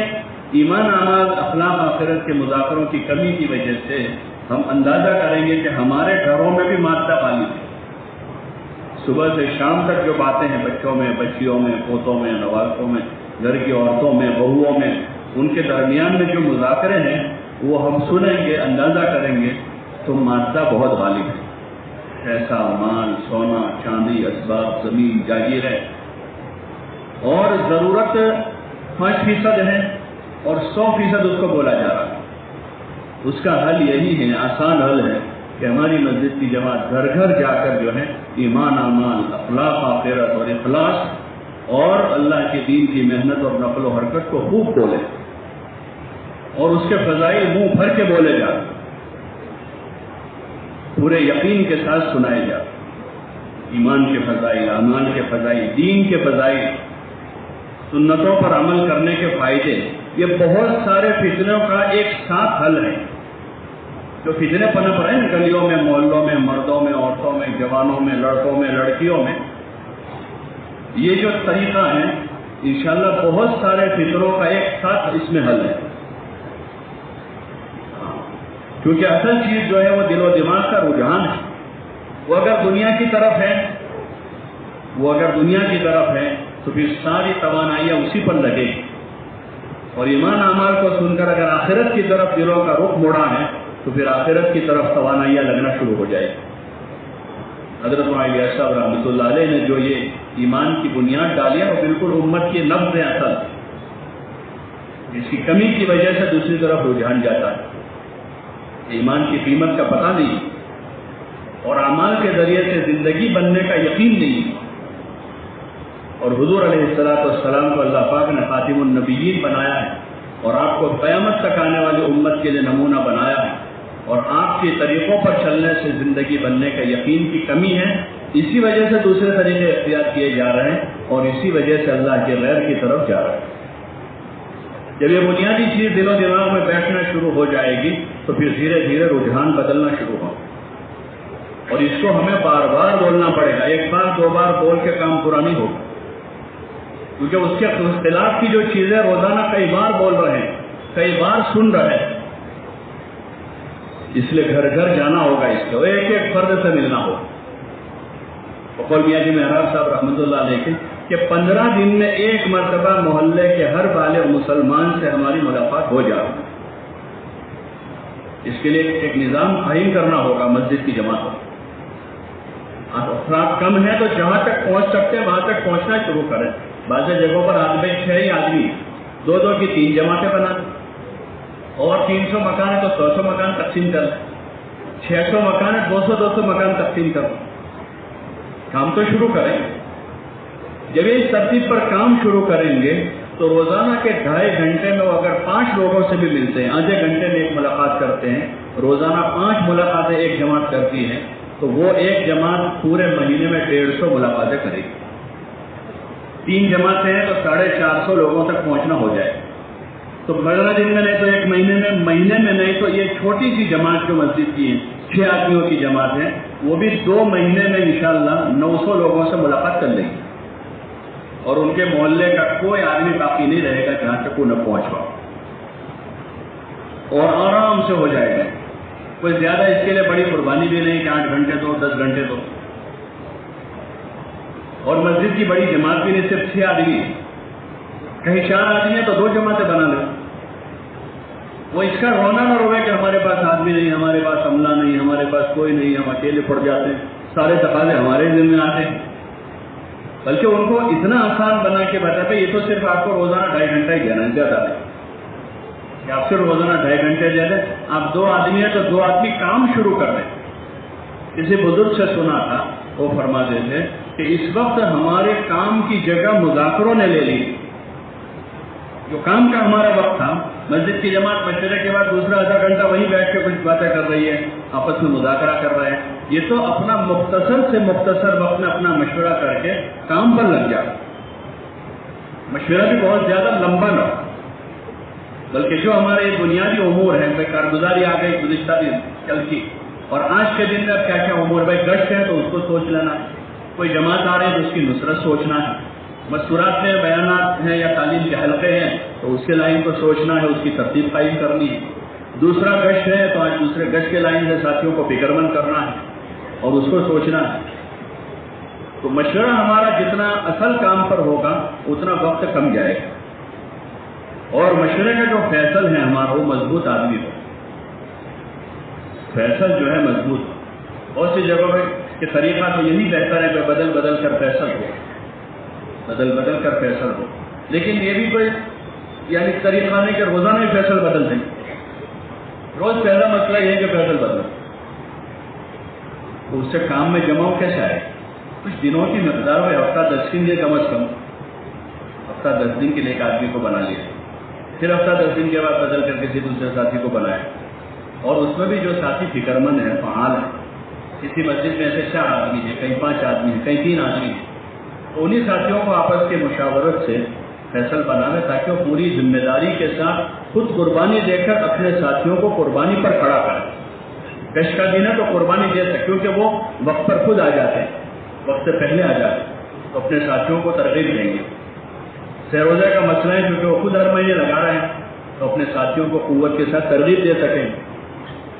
ایمان، اعمال، اخلاق، آخرت کے مذاکروں کی کمی کی وجہ سے ہم اندازہ کریں گے کہ ہمارے گھروں میں بھی مادہ غالب ہے. صبح سے شام تک جو باتیں ہیں بچوں میں، بچیوں میں، پوتوں میں، نوازوں میں، گھر کی عورتوں میں، بہوؤں میں، ان کے درمیان میں جو مذاکرے ہیں وہ ہم سنیں گے، اندازہ کریں گے تو مادہ بہت غالب ہے. پیسہ، مال، سونا، چاندی، اسباب، زمین، جاگیریں، اور ضرورت 5% ہے اور 100% اس کو بولا جا رہا ہے. اس کا حل یہی ہے، آسان حل ہے کہ ہماری مسجد کی جماعت گھر گھر جا کر جو ہے ایمان، اعمال، اخلاق، آخرت اور اخلاص اور اللہ کے دین کی محنت اور نقل و حرکت کو خوب بولے اور اس کے فضائل منہ بھر کے بولے جا، پورے یقین کے ساتھ سنائے جا. ایمان کے فضائل، اعمال کے فضائل، دین کے فضائل، سنتوں پر عمل کرنے کے فائدے، یہ بہت سارے فتنوں کا ایک ساتھ حل ہے. جو فتنے پنپ رہے ہیں گلیوں میں، محلوں میں، مردوں میں، عورتوں میں، جوانوں میں، لڑکوں میں، لڑکیوں میں، یہ جو طریقہ ہے انشاءاللہ بہت سارے فتنوں کا ایک ساتھ اس میں حل ہے. کیونکہ اصل چیز جو ہے وہ دل و دماغ کا رجحان ہے. وہ اگر دنیا کی طرف ہے تو پھر ساری توانائیاں اسی پر لگے گی. اور ایمان اعمال کو سن کر اگر آخرت کی طرف دلوں کا رخ موڑا ہے تو پھر آخرت کی طرف توانائیاں لگنا شروع ہو جائے. حضرت مولانا صاحب رحمۃ اللہ علیہ نے جو یہ ایمان کی بنیاد ڈالی ہے وہ بالکل امت کی نبض اصل، اس کی کمی کی وجہ سے دوسری طرف رجحان جاتا ہے. ایمان کی قیمت کا پتہ نہیں اور اعمال کے ذریعے سے زندگی بننے کا یقین نہیں. اور حضور علیہ السلام کو اللہ پاک نے خاتم النبیین بنایا ہے اور آپ کو قیامت تک آنے والی امت کے لیے نمونہ بنایا ہے، اور آپ کے طریقوں پر چلنے سے زندگی بننے کا یقین کی کمی ہے. اسی وجہ سے دوسرے طریقے اختیار کیے جا رہے ہیں اور اسی وجہ سے اللہ کے غیر کی طرف جا رہے ہیں. جب یہ بنیادی چیز دل و دماغ میں بیٹھنا شروع ہو جائے گی تو پھر دھیرے دھیرے رجحان بدلنا شروع ہو، اور اس کو ہمیں بار بار بولنا پڑے گا. ایک بار دو بار بول کے کام پورا نہیں ہوگا، کیونکہ اس کے اختلاف کی جو چیزیں روزانہ کئی بار بول رہے ہیں، کئی بار سن رہے ہیں، اس لیے گھر گھر جانا ہوگا، اس کو ایک ایک فرد سے ملنا ہوگا. وقول میاں جی محراب صاحب رحمۃ اللہ علیہ کہ 15 دن میں ایک مرتبہ محلے کے ہر بالغ مسلمان سے ہماری ملاقات ہو جائے. اس کے لیے ایک نظام قائم کرنا ہوگا. مسجد کی جماعت افراد کم ہے تو جہاں تک پہنچ سکتے ہیں وہاں تک پہنچنا شروع کریں. بعض جگہوں پر آدمی 6 ہی آدمی 2 کی 3 جماعتیں بنا دیں، اور 300 مکان ہے تو 100 مکان تقسیم کر لیں، 600 مکان ہے 200 مکان تقسیم کر لیں. کام تو شروع کریں. جب اس ترتیب پر کام شروع کریں گے تو روزانہ کے 2.5 گھنٹے میں وہ اگر 5 لوگوں سے بھی ملتے ہیں، آدھے گھنٹے میں ایک ملاقات کرتے ہیں، روزانہ 5 ملاقاتیں ایک جماعت کرتی ہے، تو وہ ایک جماعت پورے مہینے میں 150 ملاقاتیں کرے گی. 3 جماعتیں ہیں تو 450 لوگوں تک پہنچنا ہو جائے. تو 15 دن میں نہیں تو ایک مہینے میں نہیں تو یہ چھوٹی سی جماعت جو مسجد کی ہے 6 آدمیوں کی جماعت ہے، وہ بھی 2 مہینے میں انشاءاللہ 900 لوگوں سے ملاقات کر لیں گے، اور ان کے محلے کا کوئی آدمی باقی نہیں رہے گا جہاں تک وہ نہ پہنچ پاؤ، اور آرام سے ہو جائے گا. کوئی زیادہ اس کے لیے بڑی قربانی بھی نہیں کہ 8 گھنٹے دو 10 گھنٹے دو، اور مسجد کی بڑی جماعت بھی نہیں، صرف 6 آدمی کہیں 4 آدمی ہیں تو 2 جماعتیں بنا لیں. وہ اس کا رونا نہ روے کہ ہمارے پاس آدمی نہیں، ہمارے پاس عملہ نہیں، ہمارے پاس کوئی نہیں، ہم اکیلے پڑ جاتے ہیں، سارے تقاضے ہمارے ذمہ میں آتے ہیں. بلکہ ان کو اتنا آسان بنا کے بتاتے یہ تو صرف آپ کو روزانہ 2.5 گھنٹہ ہی دینا ہے، زیادہ نہیں کہ آپ صرف روزانہ 2.5 گھنٹے دے دیں. آپ 2 آدمی ہیں تو 2 آدمی کام شروع کر دیں. کسی بزرگ سے سنا تھا، وہ فرماتے تھے کہ اس وقت ہمارے کام کی جگہ مذاکروں نے لے لی. جو کام کا ہمارا وقت تھا، مسجد کی جماعت مشورے کے بعد دوسرا آدھا گھنٹہ وہیں بیٹھ کے کچھ باتیں کر رہی ہے، آپس میں مذاکرہ کر رہے ہیں. یہ تو اپنا مختصر سے مختصر وقت میں اپنا مشورہ کر کے کام پر لگ جائے. مشورہ بھی بہت زیادہ لمبا نہ ہو، بلکہ جو ہمارے بنیادی امور ہیں، بھائی کارگزاری آ گئی گزشتہ دن کل کی، اور آج کے دن میں اب کیا کیا امور، بھائی گشت ہے تو اس کو سوچ لینا ہے، کوئی جماعت آ رہی ہے تو اس کی نصرت سوچنا ہے، مستورات میں بیانات ہیں یا تعلیم کے حلقے ہیں تو اس کے لائن کو سوچنا ہے، اس کی ترتیب قائم کرنی ہے. دوسرا گشت ہے تو آج دوسرے گشت کے لائن سے ساتھیوں کو فکر مند کرنا ہے اور اس کو سوچنا ہے. تو مشورہ ہمارا جتنا اصل کام پر ہوگا اتنا وقت کم جائے گا. اور مشورے کا جو فیصل ہے ہمارا وہ مضبوط آدمی ہو، فیصل جو ہے مضبوط ہو. بہت سی جگہوں میں کہ طریقہ تو یہی بہتر ہے کہ بدل بدل کر فیصل ہو، بدل بدل کر فیصل ہو. لیکن یہ بھی کوئی یعنی طریقہ نہیں کہ روزانہ ہی فیصل بدل دیں. روز پہلا مسئلہ یہ ہے کہ فیصل بدل، تو اس سے کام میں جماؤ کیسے آئے؟ کچھ دنوں کی مقدار میں ہفتہ 10 دن کے کم از کم ہفتہ 10 دن کے لیے ایک آدمی کو بنا لیا، پھر ہفتہ 10 دن کے بعد بدل کر کسی دوسرے ساتھی کو بنایا. اور اس میں بھی جو ساتھی فکر مند ہے، فعال ہے، کسی مسجد میں ایسے 4 آدمی ہیں، کہیں 5 آدمی ہیں، کہیں 3 آدمی ہیں، تو انہیں ساتھیوں کو آپس کے مشاورت سے فیصل بنانا تاکہ وہ پوری ذمہ داری کے ساتھ خود قربانی دے کر اپنے ساتھیوں کو قربانی پر کھڑا کریں. گشت کا دن ہے تو قربانی دے سکتے، کیونکہ وہ وقت پر خود آ جاتے ہیں، وقت سے پہلے آ جاتے ہیں، تو اپنے ساتھیوں کو ترغیب دیں گے. سہ-روزہ کا مسئلہ ہے کیونکہ وہ خود ہر مہینے لگا رہے ہیں، تو اپنے ساتھیوں کو قوت کے ساتھ ترغیب دے سکیں گے،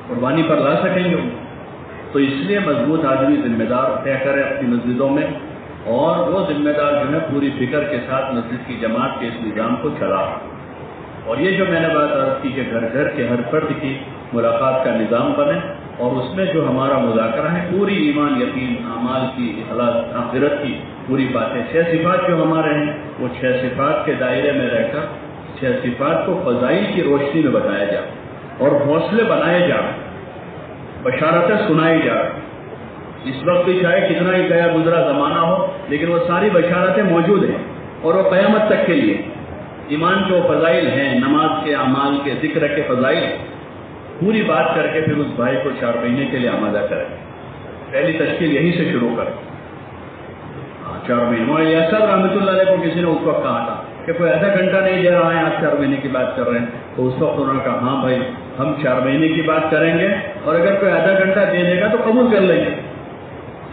قربانی پر لا سکیں گے. تو اس لیے مضبوط آدمی ذمہ دار طے کرے اپنی مسجدوں میں، اور وہ ذمہ دار جو ہے پوری فکر کے ساتھ مسجد کی جماعت کے اس نظام کو چلا. اور یہ جو میں نے بات عرض کی کہ گھر گھر کے ہر فرد کی ملاقات کا نظام بنے، اور اس میں جو ہمارا مذاکرہ ہے پوری ایمان، یقین، اعمال کی، اخلاص، آخرت کی پوری باتیں، 6 صفات جو ہمارے ہیں وہ 6 صفات کے دائرے میں رہ کر 6 صفات کو فضائل کی روشنی میں بتایا جائے، اور حوصلے بنائے جائیں، بشارتیں سنائی جائیں. اس وقت بھی چاہے کتنا ہی گیا گزرا زمانہ ہو، لیکن وہ ساری بشارتیں موجود ہیں، اور وہ قیامت تک کے لیے ایمان کے وہ فضائل ہیں، نماز کے، اعمال کے، ذکر کے فضائل، پوری بات کر کے پھر اس بھائی کو 4 مہینے کے لیے آمادہ کریں. پہلی تشکیل یہیں سے شروع کریں. 4 مہینے یاسر رحمۃ اللہ علیہ کو کسی نے اس وقت کہا تھا کہ کوئی آدھا گھنٹہ نہیں دے رہا ہے، آپ 4 مہینے کی بات کر رہے ہیں. تو اس وقت انہوں نے کہا ہاں بھائی ہم 4 مہینے کی بات کریں گے، اور اگر کوئی آدھا گھنٹہ دے دے گا تو قبول کر لیں گے.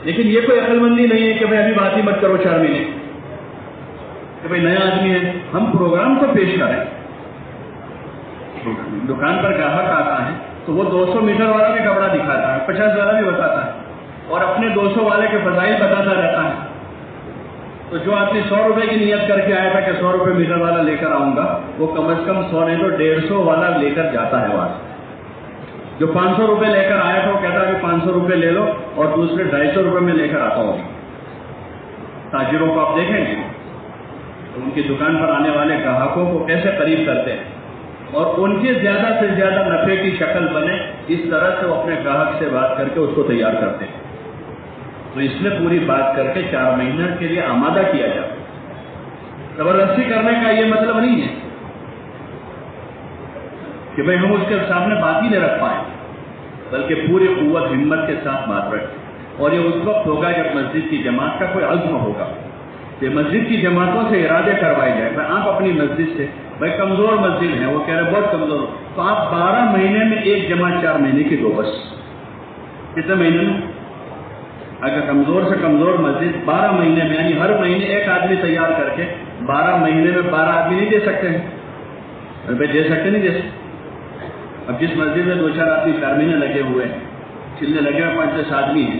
لیکن یہ کوئی عقل مندی نہیں ہے کہ بھائی ابھی بات ہی مت کرو 4 مہینے، کہ بھائی نیا آدمی ہے. ہم پروگرام کو پیش کریں. دکان پر گاہک آتا ہے تو وہ 200 میٹر والا بھی کپڑا دکھاتا ہے، 50 والا بھی بتاتا ہے، اور اپنے 200 والے کے فضائل بتاتا رہتا ہے. تو جو آدمی 100 روپے کی نیت کر کے آیا تھا کہ 100 روپے میٹر والا لے کر آؤں گا، وہ کم از کم 100 نہیں تو 150 والا لے کر جاتا ہے وہاں. جو 500 روپے لے کر آیا تھا وہ کہتا ہے کہ 500 روپے لے لو، اور دوسرے 250 روپے میں لے کر آتا ہوں. تاجروں کو آپ دیکھیں گے تو ان کی دکان پر آنے والے گاہکوں کو کیسے قریب کرتے ہیں، اور ان کے زیادہ سے زیادہ نفع کی شکل بنے، اس طرح سے وہ اپنے گاہک سے بات کر کے اس کو تیار کرتے ہیں. تو اس میں پوری بات کر کے 4 مہینے کے لیے آمادہ کیا جائے. زبردستی کرنے کا یہ مطلب نہیں ہے کہ بھئی ہم اس کے سامنے بات ہی نہیں رکھ پائیں، بلکہ پوری قوت ہمت کے ساتھ بات رکھیں. اور یہ اس وقت ہوگا جب مسجد کی جماعت کا کوئی عزم ہوگا کہ مسجد کی جماعتوں سے ارادے کروائے جائے. بھائی آپ اپنی مسجد سے، بھائی کمزور مسجد ہے، وہ کہہ رہے بہت کمزور، تو آپ 12 مہینے میں ایک جماعت 4 مہینے کی دو. بس کتنے مہینے میں؟ اگر کمزور سے کمزور مسجد 12 مہینے میں، یعنی ہر مہینے ایک آدمی تیار کر کے 12 مہینے میں 12 آدمی نہیں دے سکتے ہیں. بھائی دے سکتے نہیں دے سکتے. اب جس مسجد میں 2-4 آدمی 4 مہینے لگے ہوئے ہیں، چلنے لگے ہوئے 5-6 آدمی ہیں،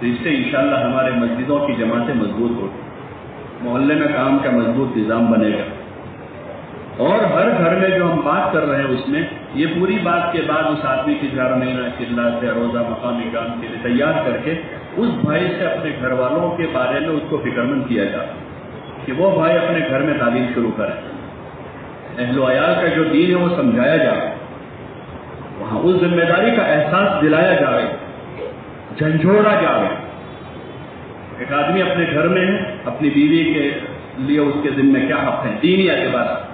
تو اس سے انشاءاللہ ہمارے مسجدوں کی جماعتیں مضبوط ہوگی، محلے میں کام کا مضبوط نظام بنے گا، اور ہر گھر میں جو ہم بات کر رہے ہیں اس میں یہ پوری بات کے بعد اس آدمی کی 11 مہینہ چلا سے روزہ مقامی کام کے لیے تیار کر کے اس بھائی سے اپنے گھر والوں کے بارے میں اس کو فکر مند کیا جائے کہ وہ بھائی اپنے گھر میں تعلیم شروع کریں، اہل و عیال کا جو دین ہے وہ سمجھایا جائے، وہاں اس ذمہ داری کا احساس دلایا جائے، جھنجھوڑا جائے۔ ایک آدمی اپنے گھر میں ہے، اپنی بیوی کے لیے اس کے ذمہ کیا حق ہے دینی اعتبار سے،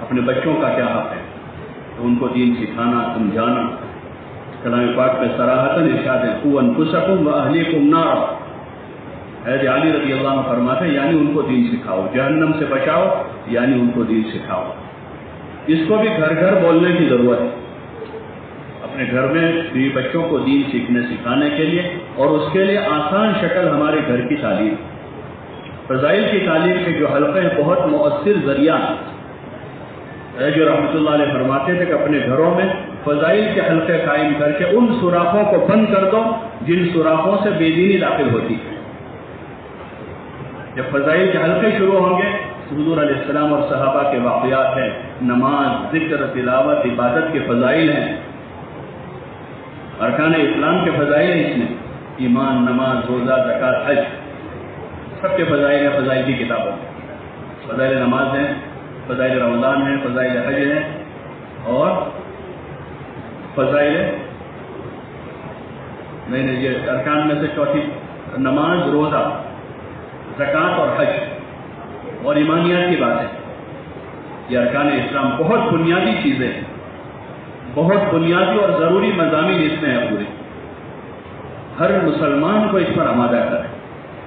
اپنے بچوں کا کیا حق ہے، تو ان کو دین سکھانا، سمجھانا۔ کلام پاک میں صراحتاً ارشاد ہے قوا انفسکم واہلیکم نارا، حضرت علی رضی اللہ عنہ فرماتے ہیں یعنی ان کو دین سکھاؤ، جہنم سے بچاؤ یعنی ان کو دین سکھاؤ۔ اس کو بھی گھر گھر بولنے کی ضرورت ہے، اپنے گھر میں بھی بچوں کو دین سیکھنے سکھانے کے لیے، اور اس کے لیے آسان شکل ہمارے گھر کی تعلیم، فضائل کی تعلیم کے جو حلقے ہیں بہت مؤثر ذریعہ ہے۔ جو رحمۃ اللہ علیہ فرماتے تھے کہ اپنے گھروں میں فضائل کے حلقے قائم کر کے ان سوراخوں کو بند کر دو جن سوراخوں سے بے دینی داخل ہوتی ہے۔ جب فضائل کے حلقے شروع ہوں گے، حضور علیہ السلام اور صحابہ کے واقعات ہیں، نماز، ذکر، تلاوت، عبادت کے فضائل ہیں، ارکان اسلام کے فضائل ہیں، اس میں ایمان، نماز، روزہ، زکوٰۃ، حج، سب کے فضائل ہیں فضائل کی کتابوں میں۔ فضائل نماز ہیں، فضائل رمضان ہیں، فضائل حج ہیں، اور فضائل نہیں یہ ارکان میں سے چوتھی نماز، روزہ، زکوٰۃ اور حج اور ایمانیات کی باتیں، یہ ارکان اسلام بہت بنیادی چیزیں ہیں، بہت بنیادی اور ضروری مضامین اس میں ہیں پورے۔ ہر مسلمان کو اس پر آمادہ کرے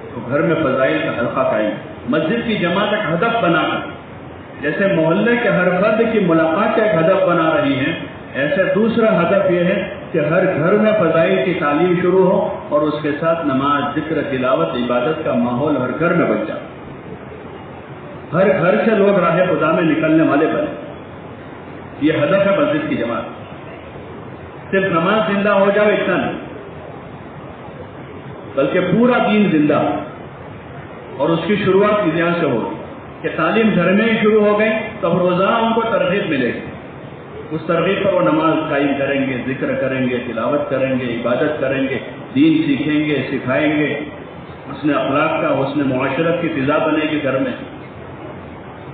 تو گھر میں فضائل کا حلقہ قائم، مسجد کی جماعت ایک ہدف بنا کر، جیسے محلے کے ہر فرد کی ملاقات ایک ہدف بنا رہی ہے، ایسے دوسرا ہدف یہ ہے کہ ہر گھر میں فضائل کی تعلیم شروع ہو اور اس کے ساتھ نماز، ذکر، تلاوت، عبادت کا ماحول ہر گھر میں بن جائے، ہر گھر سے لوگ راہ خدا میں نکلنے والے بنے۔ یہ ہدف ہے مسجد کی جماعت۔ صرف نماز زندہ ہو جائے اتنا نہیں، بلکہ پورا دین زندہ ہو، اور اس کی شروعات یہاں سے ہوگی کہ تعلیم گھر میں ہی شروع ہو گئی تو اب روزانہ ان کو ترغیب ملے گی، اس ترغیب پر وہ نماز قائم کریں گے، ذکر کریں گے، تلاوت کریں گے، عبادت کریں گے، دین سیکھیں گے، سکھائیں گے، حسن اخلاق کا، حسن معاشرت کی فضا بنے گی گھر میں۔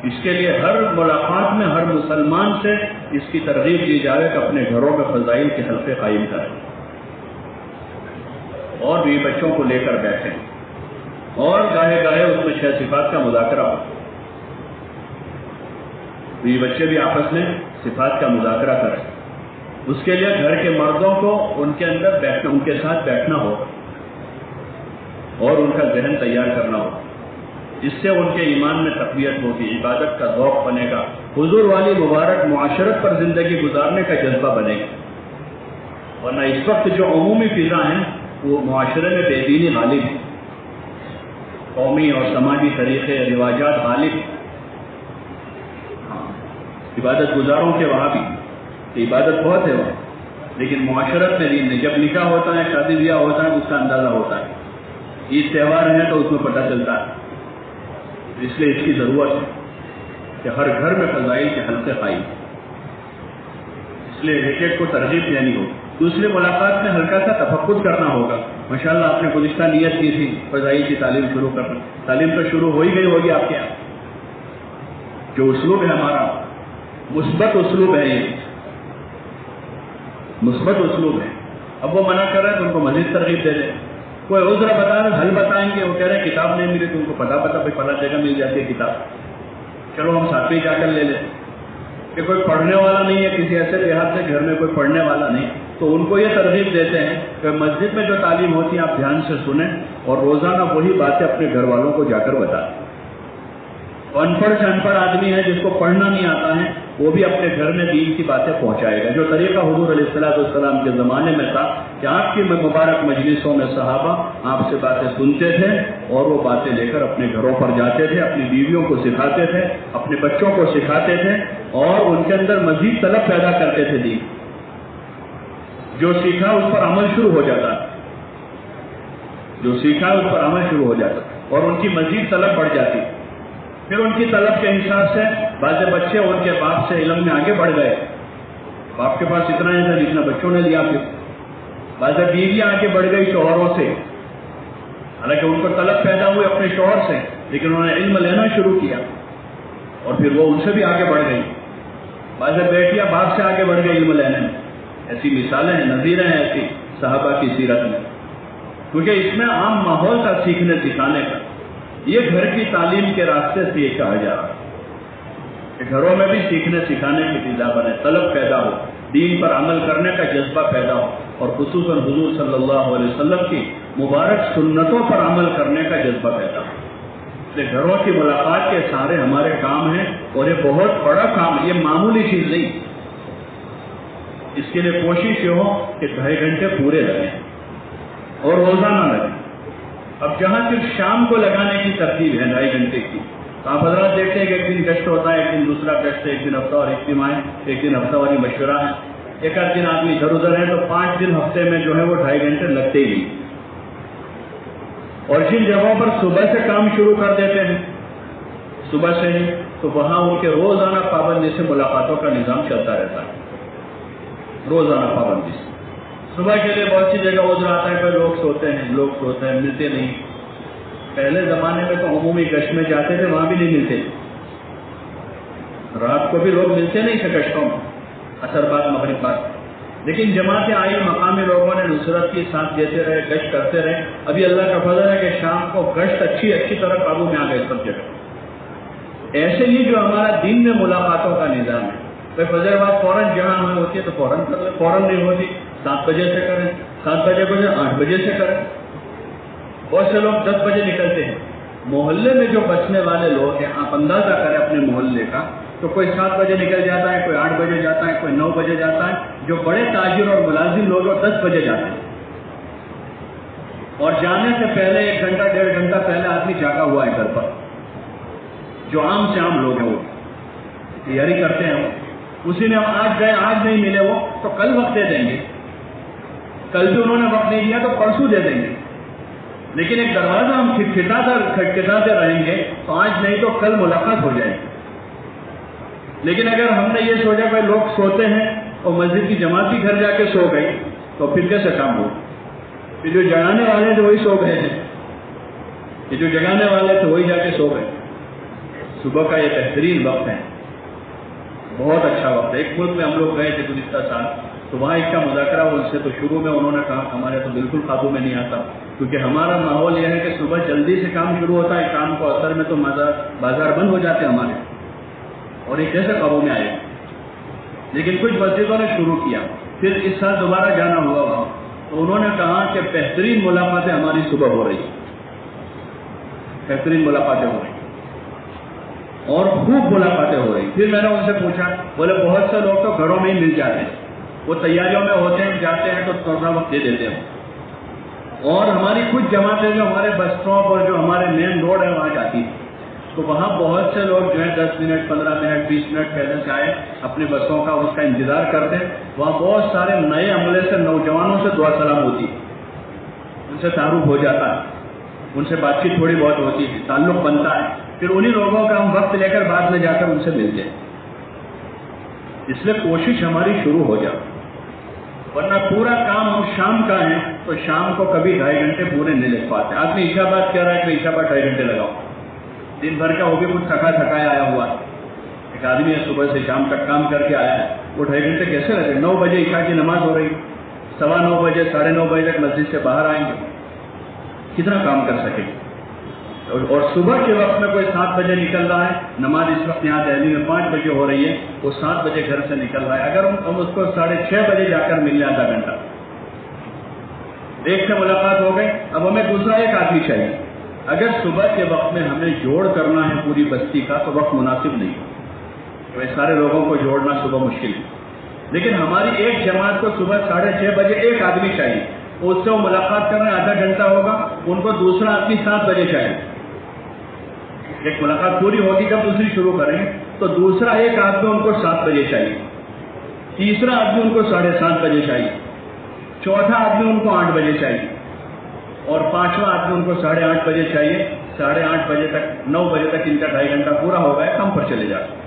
اس کے لیے ہر ملاقات میں ہر مسلمان سے اس کی ترغیب دی جائے کہ اپنے گھروں میں فضائل کے حلقے قائم کریں، اور بھی بچوں کو لے کر بیٹھیں، اور گاہے گاہے اس میں 6 صفات کا مذاکرہ ہو، یہ بچے بھی آپس میں صفات کا مذاکرہ کریں۔ اس کے لیے گھر کے مردوں کو ان کے اندر بیٹھنا، ان کے ساتھ بیٹھنا ہو اور ان کا ذہن تیار کرنا ہو، اس سے ان کے ایمان میں تقویت ہوگی، عبادت کا ذوق بنے گا، حضور والی مبارک معاشرت پر زندگی گزارنے کا جذبہ بنے گا۔ ورنہ اس وقت جو عمومی فضا ہیں وہ معاشرے میں بے دینی غالب ہے، قومی اور سماجی طریقے، رواجات غالب، عبادت گزاروں کے وہاں بھی عبادت بہت ہے وہاں، لیکن معاشرت میں دین نہیں۔ جب نکاح ہوتا ہے، شادی بیاہ ہوتا ہے تو اس کا اندازہ ہوتا ہے، عید تہوار ہے تو اس میں پتہ چلتا ہے۔ اس لیے اس کی ضرورت ہے کہ ہر گھر میں فضائل کے حلقے قائم، اس لیے ایک ایک کو ترغیب دینی ہوگی۔ دوسری ملاقات میں ہلکا سا تفقد کرنا ہوگا۔ ماشاءاللہ آپ نے گزشتہ نیت کی تھی فضائل کی تعلیم شروع کرنا، تعلیم تو شروع ہو ہی گئی ہوگی آپ کے یہاں۔ جو اسلوب ہے ہمارا مثبت اسلوب ہے، یہ مثبت اسلوب ہے۔ اب وہ منع کر رہے ہیں تو ان کو مزید ترغیب دے دیں، کوئی عذر بتا رہے حل بتائیں گے، وہ کہہ رہے ہیں کتاب نہیں ملی تو ان کو پتا بھائی فلاں جگہ مل جاتی ہے کتاب، چلو ہم ساتھ میں جا کر لے لیں۔ کہ کوئی پڑھنے والا نہیں ہے، کسی ایسے دیہات سے گھر میں کوئی پڑھنے والا نہیں، تو ان کو یہ ترغیب دیتے ہیں کہ مسجد میں جو تعلیم ہوتی ہے آپ دھیان سے سنیں اور روزانہ وہی باتیں اپنے گھر والوں کو جا کر بتائیں۔ ان پڑھ سے ان پڑھ آدمی ہے جس کو پڑھنا نہیں آتا ہے، وہ بھی اپنے گھر میں دین کی باتیں پہنچائے گا۔ جو طریقہ حضور علیہ السلام کے زمانے میں تھا کہ آپ کی مبارک مجلسوں میں صحابہ آپ سے باتیں سنتے تھے اور وہ باتیں لے کر اپنے گھروں پر جاتے تھے، اپنی بیویوں کو سکھاتے تھے، اپنے بچوں کو سکھاتے تھے، اور ان کے اندر مزید طلب پیدا کرتے تھے دین۔ جو سیکھا اس پر عمل شروع ہو جاتا ہے۔ جو سیکھا ہے اس پر عمل شروع ہو جاتا اور ان کی مزید طلب بڑھ جاتی. پھر ان کی طلب کے حساب سے بعض بچے ان کے باپ سے علم میں آگے بڑھ گئے. باپ کے پاس اتنا ہی تھا جتنا بچوں نے لیا. پھر بعض بیویاں آگے بڑھ گئی شوہروں سے، حالانکہ ان کو طلب پیدا ہوئی اپنے شوہر سے، لیکن انہوں نے علم لینا شروع کیا اور پھر وہ ان سے بھی آگے بڑھ گئی. بعض بیٹیاں باپ سے آگے بڑھ گئی علم لینے میں. ایسی مثالیں ہیں، نظیریں ہیں ایسی صحابہ کی سیرت میں، کیونکہ اس میں عام ماحول تھا سیکھنے سکھانے کا. یہ گھر کی تعلیم کے راستے سے یہ کہا جا رہا ہے کہ گھروں میں بھی سیکھنے سکھانے کی فضا بنے، طلب پیدا ہو، دین پر عمل کرنے کا جذبہ پیدا ہو، اور خصوصاً حضور صلی اللہ علیہ وسلم کی مبارک سنتوں پر عمل کرنے کا جذبہ پیدا ہو. گھروں کی ملاقات کے سارے ہمارے کام ہیں اور یہ بہت بڑا کام ہے، یہ معمولی چیز نہیں. اس کے لیے کوشش یہ ہو کہ 2.5 گھنٹے پورے لگیں اور روزانہ لگیں. اب جہاں صرف شام کو لگانے کی ترتیب ہے 2.5 گھنٹے کی، تو آپ حضرات دیکھتے ہیں کہ ایک دن گشت ہوتا ہے، ایک دن دوسرا گشت ہے، ایک دن ہفتہ اور اجتماع ہے، ایک دن ہفتہ واری مشورہ ہے، ایک آدھ دن آدمی ادھر ادھر ہے، تو 5 دن ہفتے میں جو ہے وہ 2.5 گھنٹے لگتے ہی نہیں. اور جن جگہوں پر صبح سے کام شروع کر دیتے ہیں صبح سے ہی، تو وہاں ان کے روزانہ پابندی سے ملاقاتوں کا نظام چلتا رہتا ہے. روزانہ پابندی سے صبح کے لیے بہت سی جگہ عذر آتا ہے کہ لوگ سوتے ہیں ملتے نہیں. پہلے زمانے میں تو عمومی گشت میں جاتے تھے، وہاں بھی نہیں ملتے، رات کو بھی لوگ ملتے نہیں تھے گشتوں میں، عصر بعد مغرب بعد. لیکن جماعتیں آئی، مقامی لوگوں نے نصرت کی ساتھ دیتے رہے، گشت کرتے رہے. ابھی اللہ کا فضل ہے کہ شام کو گشت اچھی طرح قابو میں آ گئے سب جگہ. ایسے ہی جو ہمارا دین میں ملاقاتوں کا نظام ہے، کوئی فجر بعد فوراً جہاں ہمیں ہوتی ہے تو فوراً کر لیں، فوراً نہیں ہوتی 7 بجے سے کریں، 7 بجے کو 8 بجے سے کریں. بہت سے لوگ 10 بجے نکلتے ہیں. محلے میں جو بچنے والے لوگ ہیں، آپ اندازہ کریں اپنے محلے کا، تو کوئی 7 بجے نکل جاتا ہے، کوئی 8 بجے جاتا ہے، کوئی 9 بجے جاتا ہے. جو بڑے تاجر اور ملازم لوگ ہیں 10 بجے جاتے ہیں. اور جانے سے پہلے 1 گھنٹہ 1.5 گھنٹہ پہلے آدمی جاگا ہوا ہے گھر پر. جو عام سے عام لوگ ہیں وہ تیاری کرتے ہیں. اسی نے ہم آج گئے، آج نہیں ملے وہ تو کل وقت دے دیں گے، کل بھی انہوں نے وقت نہیں دیا تو پرسوں دے دیں گے. لیکن ایک دروازہ ہم کھٹکھٹاتے رہیں گے تو آج نہیں تو کل ملاقات ہو جائے گی. لیکن اگر ہم نے یہ سوچا کہ لوگ سوتے ہیں اور مسجد کی جماعت ہی گھر جا کے سو گئی تو پھر کیسے کام ہو؟ پھر جو جگانے والے تھے وہی سو گئے ہیں، یہ جو جگانے والے تھے وہی جا کے سو گئے. صبح کا یہ بہترین وقت ہے، بہت اچھا وقت ہے. ایک ملک میں ہم لوگ گئے تھے گزشتہ سال، تو وہاں اس کا مذاکرہ ان سے تو شروع میں انہوں نے کہا ہمارے تو بالکل قابو میں نہیں آتا، کیونکہ ہمارا ماحول یہ ہے کہ صبح جلدی سے کام شروع ہوتا ہے، شام کو اثر میں تو بازار بند ہو جاتے ہیں ہمارے، اور یہ کیسے قابو میں آئے. لیکن کچھ مسجدوں نے شروع کیا. پھر اس سال دوبارہ جانا ہوا وہاں، تو انہوں نے کہا کہ بہترین ملاقاتیں ہماری صبح ہو رہی، بہترین ملاقاتیں ہو رہی اور خوب ملاقاتیں ہو رہی. پھر میں نے ان سے پوچھا، بولے بہت سے لوگ تو گھروں میں ہی مل جاتے ہیں، وہ تیاریوں میں ہوتے ہیں، جاتے ہیں تو تھوڑا وقت دے دیتے ہیں. اور ہماری کچھ جماعتیں جو ہمارے بس اسٹاپ اور جو ہمارے مین روڈ ہے وہاں جاتی ہیں، تو وہاں بہت سے لوگ جو ہیں 10 منٹ 15 منٹ 20 منٹ پہلے سے آئے اپنی بسوں کا اس کا انتظار کرتے ہیں. وہاں بہت سارے نئے عملے سے نوجوانوں سے دعا سلام ہوتی ہے، ان سے تعارف ہو جاتا ہے، ان سے بات چیت تھوڑی بہت ہوتی ہے، تعلق بنتا ہے. پھر انہی لوگوں کا ہم وقت لے کر بعد میں جا کر ان سے ملتے ہیں. اس لیے کوشش ہماری شروع ہو جائے، ورنہ پورا کام ہم شام کا ہے تو شام کو کبھی 2.5 گھنٹے پورے نہیں لگ پاتے. آدمی عشاء بعد کہہ رہا ہے کہ عشاء بعد 2.5 گھنٹے لگاؤ، دن بھر کا وہ بھی کچھ تھکایا آیا ہوا. ایک آدمی ہے صبح سے شام تک کام کر کے آیا ہے، وہ 2.5 گھنٹے کیسے لگے؟ 9 بجے عشاء کی نماز ہو رہی، 9:15 بجے 9:30 بجے تک مسجد سے باہر آئیں گے، کتنا کام کر سکیں؟ اور صبح کے وقت میں کوئی 7 بجے نکل رہا ہے، نماز اس وقت یہاں دہلی میں 5 بجے ہو رہی ہے، وہ 7 بجے گھر سے نکل رہا ہے. اگر ہم اس کو 6:30 بجے جا کر مل لیں آدھا گھنٹہ، ایک سے ملاقات ہو گئی. اب ہمیں دوسرا ایک آدمی چاہیے. اگر صبح کے وقت میں ہمیں جوڑ کرنا ہے پوری بستی کا تو وقت مناسب نہیں، تو سارے لوگوں کو جوڑنا صبح مشکل ہے. لیکن ہماری ایک جماعت کو صبح 6:30 بجے ایک آدمی چاہیے، اس سے وہ ملاقات کرنے آدھا گھنٹہ ہوگا. ان کو دوسرا آدمی 7 بجے چاہیے. ایک ملاقات پوری ہوگی جب دوسری شروع کریں گے تو دوسرا ایک آدمی ان کو 7 بجے چاہیے، تیسرا آدمی ان کو 7:30 بجے چاہیے، چوتھا آدمی ان کو 8 بجے چاہیے. اور 5واں آدمی ان کو 8:30 بجے چاہیے، 8:30 بجے تک 9 بجے تک ان کا 2.5 گھنٹہ پورا ہو گیا، کم پر چلے جاتے۔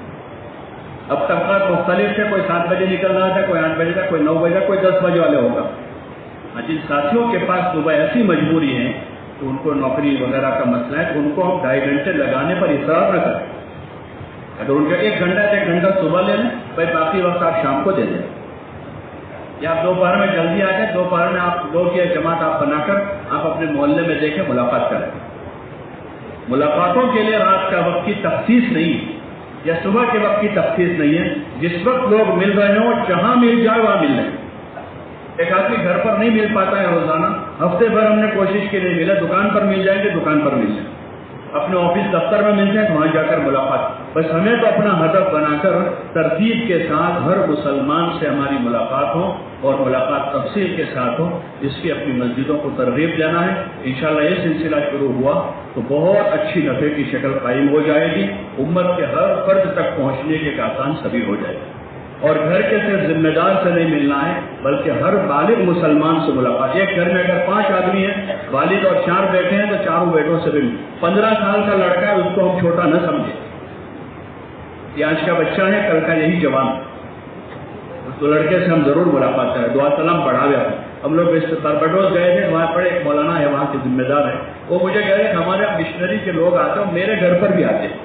اب طبقات مختلف تھے، کوئی 7 بجے نکل رہا تھا، کوئی 8 بجے تک، کوئی 9 بجے تک، کوئی 10 بجے والے ہوگا۔ جن ساتھیوں کے پاس صبح ایسی مجبوری ہے تو ان کو نوکری وغیرہ کا مسئلہ ہے، تو ان کو ہم 2.5 گھنٹے لگانے پر اصرار نہ کریں۔ اگر ان کا 1 گھنٹہ 1 گھنٹہ صبح لے لیں، بھائی باقی وقت آپ شام کو دے دیں، یا آپ دوپہر میں جلدی آ جائیں، دوپہر میں آپ لوگ یہ جماعت آپ بنا کر آپ اپنے محلے میں دیکھیں، ملاقات کریں۔ ملاقاتوں کے لیے رات کا وقت کی تخصیص نہیں یا صبح کے وقت کی تخصیص نہیں ہے، جس وقت لوگ مل رہے ہوں جہاں مل جائے وہاں مل لیں۔ ایک آدمی گھر پر نہیں مل پاتا ہے روزانہ، ہفتے بھر ہم نے کوشش کی نہیں ملا، دکان پر مل جائیں گے، دکان پر مل جائیں، اپنے آفس دفتر میں مل جائیں، وہاں جا کر ملاقات۔ بس ہمیں تو اپنا ہدف بنا کر ترتیب کے ساتھ ہر مسلمان سے ہماری ملاقات ہو، اور ملاقات تفصیل کے ساتھ ہو، اس کی اپنی مسجدوں کو ترغیب دینا ہے۔ انشاءاللہ یہ سلسلہ شروع ہوا تو بہت اچھی نفع کی شکل قائم ہو جائے گی، امت کے ہر فرد تک پہنچنے کے آسان سبھی ہو جائے گا۔ اور گھر کے صرف ذمہ دار سے نہیں ملنا ہے، بلکہ ہر بالغ مسلمان سے ملاقات۔ ایک گھر میں اگر 5 آدمی ہیں، والد اور 4 بیٹے ہیں، تو 4 بیٹوں سے بھی 15 سال کا لڑکا ہے، اس کو ہم چھوٹا نہ سمجھیں، یہ آج کا بچہ ہے، کل کا یہی جوان، تو لڑکے سے ہم ضرور ملاقات کریں، دعا سلام بڑھاوے۔ ہم لوگ بارباڈوس گئے تھے، وہاں پر ایک مولانا ہے، وہاں کے ذمہ دار ہیں، وہ مجھے کہہ رہے کہ ہمارے مشنری کے لوگ آتے ہیں، میرے گھر پر بھی آتے ہیں،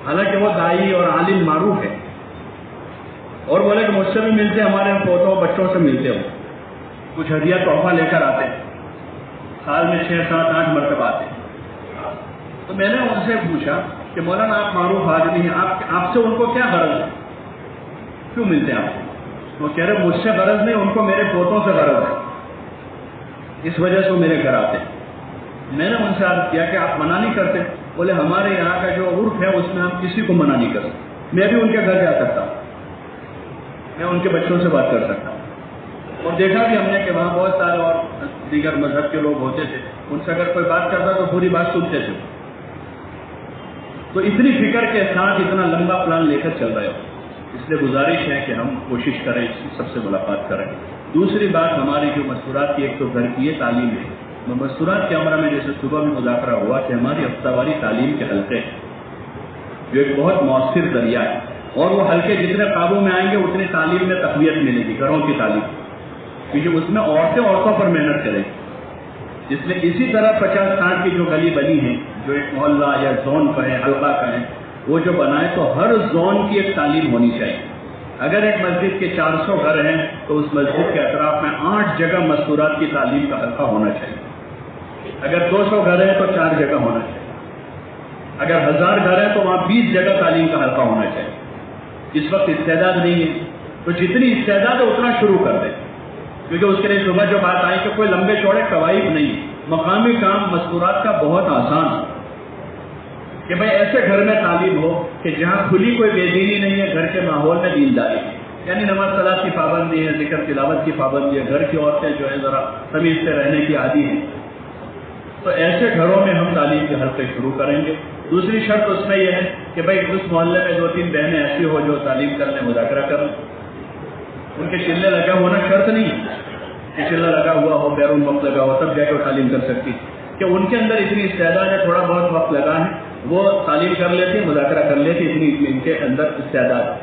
حالانکہ وہ دائی اور عالم معروف ہے، اور بولے کہ مجھ سے بھی ملتے، ہمارے پوتوں بچوں سے ملتے ہو، کچھ ہدیہ تحفہ لے کر آتے، سال میں 6 7 8 مرتبہ آتے۔ تو میں نے ان سے پوچھا کہ مولانا آپ معروف آدمی ہیں، آپ سے ان کو کیا غرض ہے، کیوں ملتے ہیں آپ؟ وہ کہہ رہے مجھ سے غرض نہیں، ان کو میرے پوتوں سے غرض ہے، اس وجہ سے وہ میرے گھر آتے ہیں۔ میں نے ان سے عرض کیا کہ آپ منع نہیں کرتے؟ بولے ہمارے یہاں کا جو عرف ہے اس میں ہم کسی کو منع نہیں کر سکتے، میں بھی ان کے گھر جا سکتا ہوں، میں ان کے بچوں سے بات کر سکتا ہوں، اور دیکھا بھی ہم نے کہ وہاں بہت سارے اور دیگر مذہب کے لوگ ہوتے تھے، ان سے اگر کوئی بات کرتا تو پوری بات سنتے تھے۔ تو اتنی فکر کے ساتھ اتنا لمبا پلان لے کر چل رہے ہو، اس لیے گزارش ہے کہ ہم کوشش کریں سب سے ملاقات کریں۔ دوسری بات ہماری جو مستورات کی، ایک تو گھر کی یہ تعلیم ہے، مستورات کے عمرہ میں جیسے صبح بھی مذاکرہ ہوا کہ ہماری ہفتہ واری تعلیم کے حلقے جو ایک بہت مؤثر ذریعہ ہے، اور وہ حلقے جتنے قابو میں آئیں گے اتنی تعلیم میں تقویت ملے گی، گھروں کی تعلیم، کیونکہ اس میں عورتوں پر محنت کرے گی۔ اس لیے اسی طرح 50 60 کی جو گلی بنی ہے، جو ایک محلہ یا زون کا ہے، حلقہ کا ہے، وہ جو بنائے تو ہر زون کی ایک تعلیم ہونی چاہیے۔ اگر ایک مسجد کے 400 گھر ہیں تو اس مسجد کے اطراف میں 8 جگہ مستورات کی تعلیم کا حلقہ ہونا چاہیے۔ اگر 200 گھر ہیں تو 4 جگہ ہونا چاہیے۔ اگر 1000 گھر ہیں تو وہاں 20 جگہ تعلیم کا حلقہ ہونا چاہیے۔ اس وقت استعداد نہیں ہے تو جتنی استعداد ہے اتنا شروع کر دیں، کیونکہ اس کے لیے صبح جو بات آئی کہ کوئی لمبے چوڑے قواعد نہیں، مقامی کام مستورات کا بہت آسان ہے کہ بھائی ایسے گھر میں تعلیم ہو کہ جہاں کھلی کوئی بے دینی نہیں ہے، گھر کے ماحول میں دینداری ہے، یعنی نماز صلاۃ کی پابندی ہے، ذکر تلاوت کی پابندی ہے، گھر کی عورتیں جو ہے ذرا تمیز سے رہنے کی عادی ہیں، تو ایسے گھروں میں ہم تعلیم کے حلقے شروع کریں گے۔ دوسری شرط اس میں یہ ہے کہ بھائی اس محلے میں 2 3 بہنیں ایسی ہو جو تعلیم کرنے مذاکرہ کریں، ان کے چلے لگا ہونا شرط نہیں ہے کہ چلہ لگا ہوا ہو، بیرون وقت لگا ہو تب جا کے تعلیم کر سکتی، کہ ان کے اندر اتنی استعداد ہے، تھوڑا بہت وقت لگا ہے، وہ تعلیم کر لیتی، مذاکرہ کر لیتی، اتنی ان کے اندر استعداد ہے۔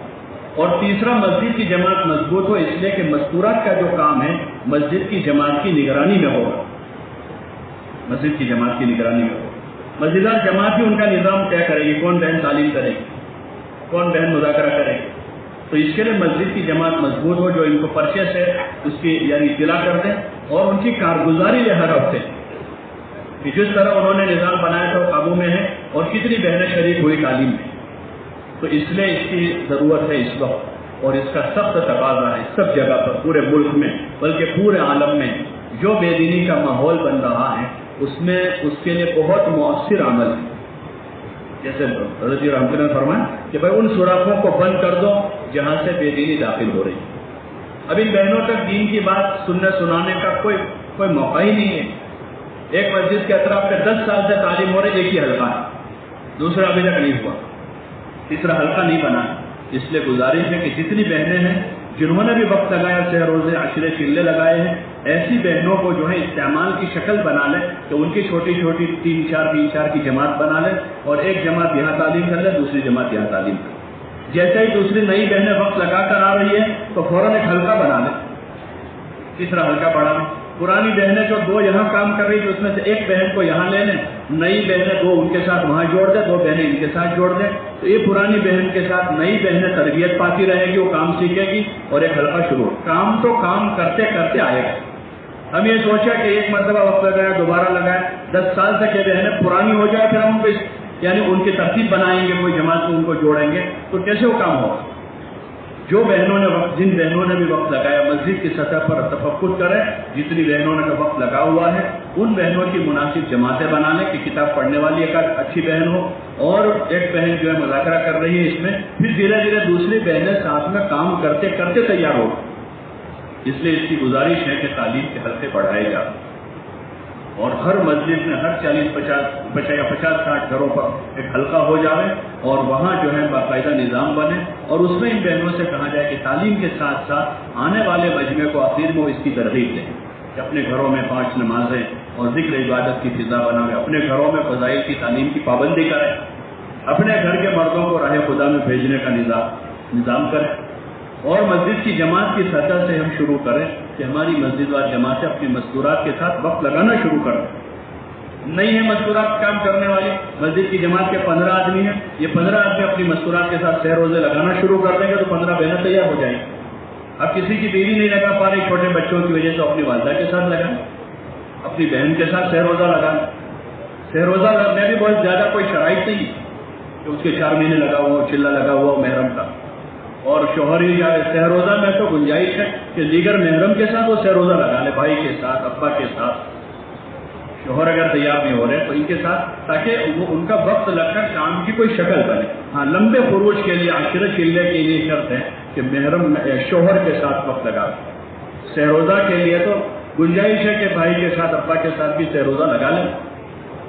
اور تیسرا، مسجد کی جماعت مضبوط ہو، اس لیے کہ مستورات کا جو کام ہے مسجد کی جماعت کی نگرانی میں ہوگا، مسجد کی جماعت کی نگرانی میں ہوگا، مسجدار جماعت ہی ان کا نظام طے کرے گی، کون بہن تعلیم کرے گی، کون بہن مذاکرہ کرے گی۔ تو اس کے لیے مسجد کی جماعت مضبوط ہو، جو ان کو پرچے سے اس کی یعنی اطلاع کر دیں، اور ان کی کارگزاری لے ہر ہفتے کہ جس طرح انہوں نے نظام بنایا تھا وہ قابو میں ہے، اور کتنی بہنیں شریک ہوئی تعلیم میں۔ تو اس لیے اس کی ضرورت ہے اس وقت، اور اس کا سخت تقاضا ہے سب جگہ پر، پورے ملک میں بلکہ پورے عالم میں جو بے دینی کا ماحول بن رہا ہے اس میں اس کے لیے بہت مؤثر عمل ہے۔ جیسے حضرت رحمۃ اللہ نے فرمایا کہ بھائی ان سوراخوں کو بند کر دو جہاں سے بے دینی داخل ہو رہی ہے۔ اب ان بہنوں تک دین کی بات سننے سنانے کا کوئی موقع ہی نہیں ہے۔ ایک مسجد کے اطراف پہ 10 سال سے تعلیم ہو رہی، ایک ہی حلقہ ہے، دوسرا ابھی تک نہیں ہوا، تیسرا حلقہ نہیں بنا۔ اس لیے گزارش ہے کہ جتنی بہنیں ہیں جنہوں نے بھی وقت لگایا سہ روزے عشرے چلے لگائے ہیں، ایسی بہنوں کو جو ہے استعمال کی شکل بنا لیں کہ ان کی چھوٹی چھوٹی 3-4 کی جماعت بنا لیں اور ایک جماعت یہاں تعلیم کر لیں، دوسری جماعت یہاں تعلیم کر لیں۔ جیسے ہی دوسری نئی بہنیں وقت لگا کر آ رہی ہیں تو فوراً ایک حلقہ بنا لیں، تیسرا حلقہ بڑھا لیں۔ پرانی بہنیں جو 2 یہاں کام کر رہی تھی اس میں سے ایک بہن کو یہاں لے لیں، نئی بہنیں 2 ان کے ساتھ وہاں جوڑ دیں، 2 بہنیں ان کے ساتھ جوڑ دیں، تو یہ پرانی بہن کے ساتھ نئی بہنیں تربیت پاتی رہے گی، وہ کام سیکھے گی اور ایک حلقہ شروع۔ کام تو کام کرتے کرتے آئے گا۔ ہم یہ سوچا کہ ایک مرتبہ وقت لگایا، دوبارہ لگائے، 10 سال تک یہ بہنیں پرانی ہو جائے، پھر ہم ان کو یعنی ان کی ترتیب بنائیں گے، کوئی جماعت کو ان کو جوڑیں گے، تو کیسے وہ کام ہوگا؟ جن بہنوں نے بھی وقت لگایا مسجد کی سطح پر تفکر کریں، جتنی بہنوں نے وقت لگا ہوا ہے ان بہنوں کی مناسب جماعتیں بنا لیں کہ کتاب پڑھنے والی ایک اچھی بہن ہو اور ایک بہن جو ہے مذاکرہ کر رہی ہے اس میں، پھر دھیرے دھیرے دوسری بہنیں ساتھ میں کام کرتے کرتے تیار ہو۔ اس لیے اس کی گزارش ہے کہ تعلیم کے حلقے بڑھائے جائیں اور ہر مسجد میں ہر 40-50-60 گھروں پر ایک حلقہ ہو جائے اور وہاں جو ہے باقاعدہ نظام بنے اور اس میں ان بہنوں سے کہا جائے کہ تعلیم کے ساتھ ساتھ آنے والے مجمع کو آخر میں اس کی ترغیب دیں کہ اپنے گھروں میں 5 نمازیں اور ذکر عبادت کی فضا بنائیں، اپنے گھروں میں فضائل کی تعلیم کی پابندی کریں، اپنے گھر کے مردوں کو راہ خدا میں بھیجنے کا نظام کریں اور مسجد کی جماعت کی سطح سے ہم شروع کریں کہ ہماری مسجد وار جماعتیں اپنی مستورات کے ساتھ وقت لگانا شروع کریں۔ نہیں ہے مستورات کام کرنے والی، مسجد کی جماعت کے 15 آدمی ہیں، یہ 15 آدمی اپنی مستورات کے ساتھ سہ روزے لگانا شروع کر دیں گے تو 15 بہنیں تیار ہو جائیں گی۔ اب کسی کی بیوی نہیں لگا پا رہی چھوٹے بچوں کی وجہ سے اپنی والدہ کے ساتھ لگائیں، اپنی بہن کے ساتھ سہ روزہ لگائیں۔ سہ روزہ میں بھی بہت زیادہ کوئی شرائط نہیں کہ اس کے 4 مہینے لگا ہوا، چلہ لگا ہوا محرم کا، اور شوہر ہی جائے سہ روزہ میں تو گنجائش ہے کہ دیگر محرم کے ساتھ وہ سہ روزہ لگا لے، بھائی کے ساتھ، ابا کے ساتھ، شوہر اگر تیار نہیں ہو رہے تو ان کے ساتھ، تاکہ وہ ان کا وقت لگ کر کام کی کوئی شکل بنے۔ ہاں لمبے خروج کے لیے عشرہ چلے کے لیے شرط ہے کہ محرم شوہر کے ساتھ وقت لگا، سہ روزہ کے لیے تو گنجائش ہے کہ بھائی کے ساتھ ابا کے ساتھ بھی سہ روزہ لگا لیں،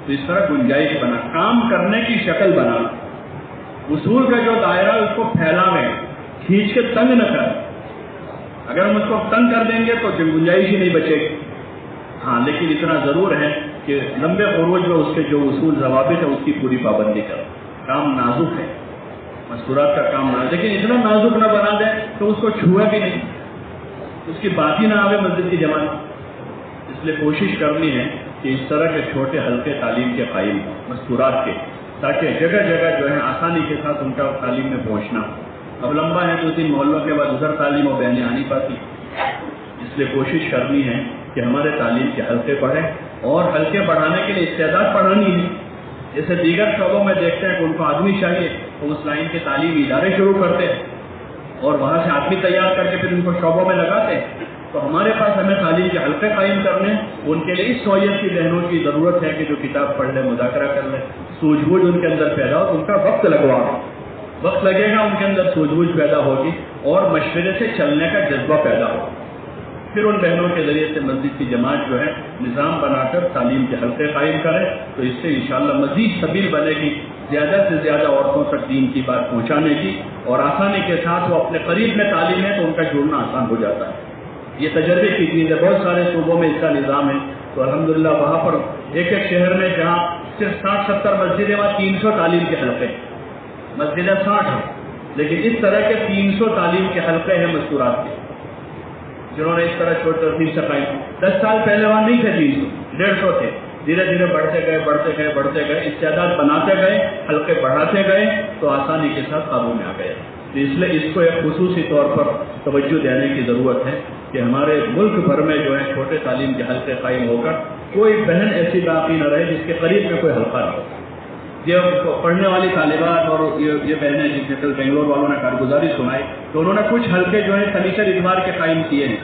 تو اس طرح گنجائش بنا، کام کرنے کی شکل بنا، اصول کا جو دائرہ اس کو پھیلاویں، کھینچ کے تنگ نہ کریں۔ اگر ہم اس کو تنگ کر دیں گے تو گنجائش ہی نہیں بچے گی۔ ہاں لیکن اتنا ضرور ہے کہ لمبے خروج میں اس کے جو اصول ضوابط ہے اس کی پوری پابندی کرو۔ کام نازک ہے، مستورات کا کام نازک، لیکن اتنا نازک نہ بنا دیں تو اس کو چھوئے بھی نہیں، اس کی بات ہی نہ آوے مسجد کی جماعت۔ اس لیے کوشش کرنی ہے کہ اس طرح کے چھوٹے ہلکے تعلیم کے قائم مستورات کے، تاکہ جگہ جگہ جو ہے آسانی کے ساتھ ان کا تعلیم میں پہنچنا۔ اب لمبا ہے 2-3 محلوں کے بعد ادھر تعلیم اور بہنیں آ نہیں پاتی، اس لیے کوشش کرنی ہے کہ ہمارے تعلیم کے حلقے بڑھیں اور حلقے بڑھانے کے لیے استعداد بڑھانی ہے۔ جیسے دیگر شعبوں میں دیکھتے ہیں کہ ان کو آدمی چاہیے تو اس لائن کے تعلیمی ادارے شروع کرتے ہیں اور وہاں سے آدمی تیار کر کے پھر ان کو شعبوں میں لگاتے ہیں، تو ہمارے پاس ہمیں تعلیم کے حلقے قائم کرنے، ان کے لیے اس نوعیت کی بہنوں کی ضرورت ہے کہ جو کتاب پڑھ لیں، مذاکرہ کر لیں، سوجھ بوجھ ان کے اندر پیدا ہو، ان کا وقت لگواؤ، وقت لگے گا ان کے اندر سوجھ بوجھ پیدا ہوگی اور مشورے سے چلنے کا جذبہ پیدا ہوگا۔ پھر ان بہنوں کے ذریعے سے مسجد کی جماعت جو ہے نظام بنا کر تعلیم کے حلقے قائم کرے تو اس سے انشاءاللہ مزید سبیل بنے گی زیادہ سے زیادہ عورتوں تک دین کی بات پہنچانے کی، اور آسانی کے ساتھ وہ اپنے قریب میں تعلیم ہے تو ان کا جڑنا آسان ہو جاتا ہے۔ یہ تجربے کی چیز ہے، بہت سارے صوبوں میں اس کا نظام ہے، تو الحمدللہ وہاں پر ایک ایک شہر میں جہاں صرف 60-70 مسجدیں وہاں 300 تعلیم کے حلقے، مسجدیں 60 ہیں لیکن اس طرح کے 300 تعلیم کے حلقے ہیں مستورات کے، جنہوں نے اس طرح چھوٹی ترتیب سے قائم۔ 10 سال پہلے وہاں نہیں تھے 300، 150 تھے، دھیرے دھیرے بڑھتے گئے، استعداد بناتے گئے، حلقے بڑھاتے گئے تو آسانی کے ساتھ قابو میں آ گئے۔ تو اس لیے اس کو ایک خصوصی طور پر توجہ دینے کی ضرورت ہے کہ ہمارے ملک بھر میں جو ہے چھوٹے تعلیم کے حلقے قائم ہو کر کوئی بہن ایسی باقی نہ رہے جس کے قریب میں کوئی حلقہ نہ ہو۔ یہ پڑھنے والی طالبات اور یہ بہنیں جس نے کل بنگلور والوں نے کارگزاری سنائی تو انہوں نے کچھ حلقے جو ہے شنیچر اتوار کے قائم کیے ہیں،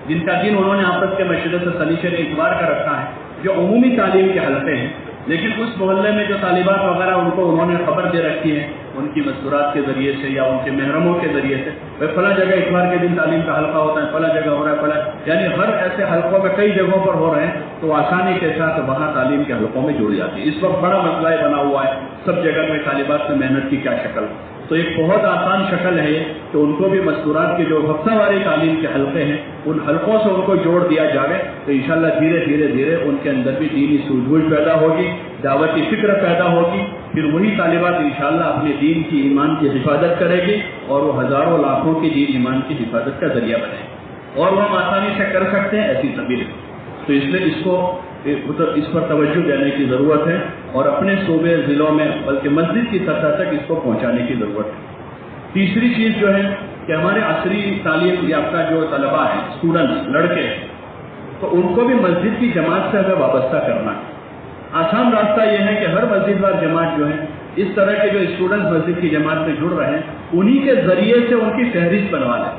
جن کا دن انہوں نے آپس کے مشورے سے شنیچر اتوار کا رکھا ہے، جو عمومی تعلیم کے حلقے ہیں، لیکن اس محلے میں جو طالبات وغیرہ ان کو انہوں نے خبر دے رکھی ہے ان کی مستورات کے ذریعے سے یا ان کے محرموں کے ذریعے سے، بھائی فلاں جگہ اتوار کے دن تعلیم کا حلقہ ہوتا ہے، فلاں جگہ ہو رہا ہے، فلاں، یعنی ہر ایسے حلقوں میں کئی جگہوں پر ہو رہے ہیں تو آسانی کے ساتھ وہاں تعلیم کے حلقوں میں جڑ جاتی ہے۔ اس وقت بڑا مسئلہ بنا ہوا ہے سب جگہ میں طالبات میں محنت کی کیا شکل، تو ایک بہت آسان شکل ہے کہ ان کو بھی مستورات کے جو ہفتہ واری تعلیم کے حلقے ہیں ان حلقوں سے ان کو جوڑ دیا جائے تو انشاءاللہ دھیرے دھیرے ان کے اندر بھی دینی سوجھ بوجھ پیدا ہوگی، دعوتی فکر پیدا ہوگی، پھر وہی طالبات انشاءاللہ اپنے دین کی ایمان کی حفاظت کرے گی اور وہ ہزاروں لاکھوں کی دین ایمان کی حفاظت کا ذریعہ بنے گی، اور وہ ہم آسانی سے کر سکتے ہیں ایسی سبیل۔ تو اس لیے اس پر توجہ دینے کی ضرورت ہے اور اپنے صوبے ضلعوں میں بلکہ مسجد کی سطح تک اس کو پہنچانے کی ضرورت ہے۔ تیسری چیز جو ہے کہ ہمارے عصری تعلیم یافتہ جو طلباء ہیں، اسٹوڈنٹس، لڑکے، تو ان کو بھی مسجد کی جماعت سے ہمیں وابستہ کرنا ہے۔ آسان راستہ یہ ہے کہ ہر مسجد وار جماعت جو ہے اس طرح کے جو اسٹوڈنٹس مسجد کی جماعت میں جڑ رہے ہیں انہی کے ذریعے سے ان کی فہرست بنوا لیں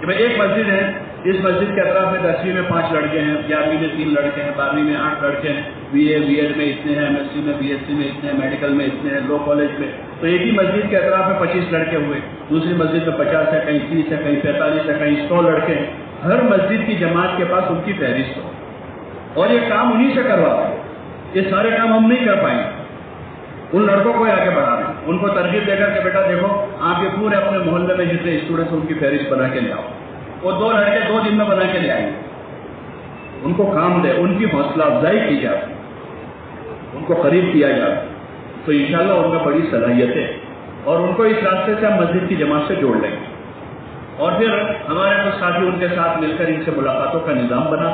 کہ بھائی ایک مسجد ہے، اس مسجد کے اطراف میں 10ویں میں 5 لڑکے ہیں، 11ویں میں 3 لڑکے ہیں، 12ویں میں 8 لڑکے ہیں، بی اے بی ایڈ میں اتنے ہیں، MSc میں BSc میں اتنے ہیں، میڈیکل میں اتنے ہیں، لو کالج میں، تو ایک ہی مسجد کے اطراف میں 25 لڑکے ہوئے، دوسری مسجد میں 50 ہے، کہیں 30 ہے، کہیں 45 ہے، کہیں 100 لڑکے ہیں۔ ہر مسجد کی جماعت کے پاس ان کی فہرست ہو اور یہ کام انہی سے کرواتے ہیں۔ یہ سارے کام ہم نہیں کر پائیں گے، ان لڑکوں کو آگے بڑھا دیں، ان کو ترغیب دے کر کہ بیٹا دیکھو آپ یہ پورے اپنے محلے میں جتنے اسٹوڈنٹس ان کی فہرست بنا کے لے آؤ، وہ 2 لڑکے 2 دن میں بنا کے لے آئیں گے، ان کو کام دے، ان کی حوصلہ افزائی کی جائے، ان کو قریب کیا جائے تو انشاءاللہ ان میں بڑی صلاحیت ہے اور ان کو اس راستے سے ہم مسجد کی جماعت سے جوڑ لیں گے۔ اور پھر ہمارے کچھ ساتھی ان کے ساتھ مل کر ان سے ملاقاتوں کا نظام بنا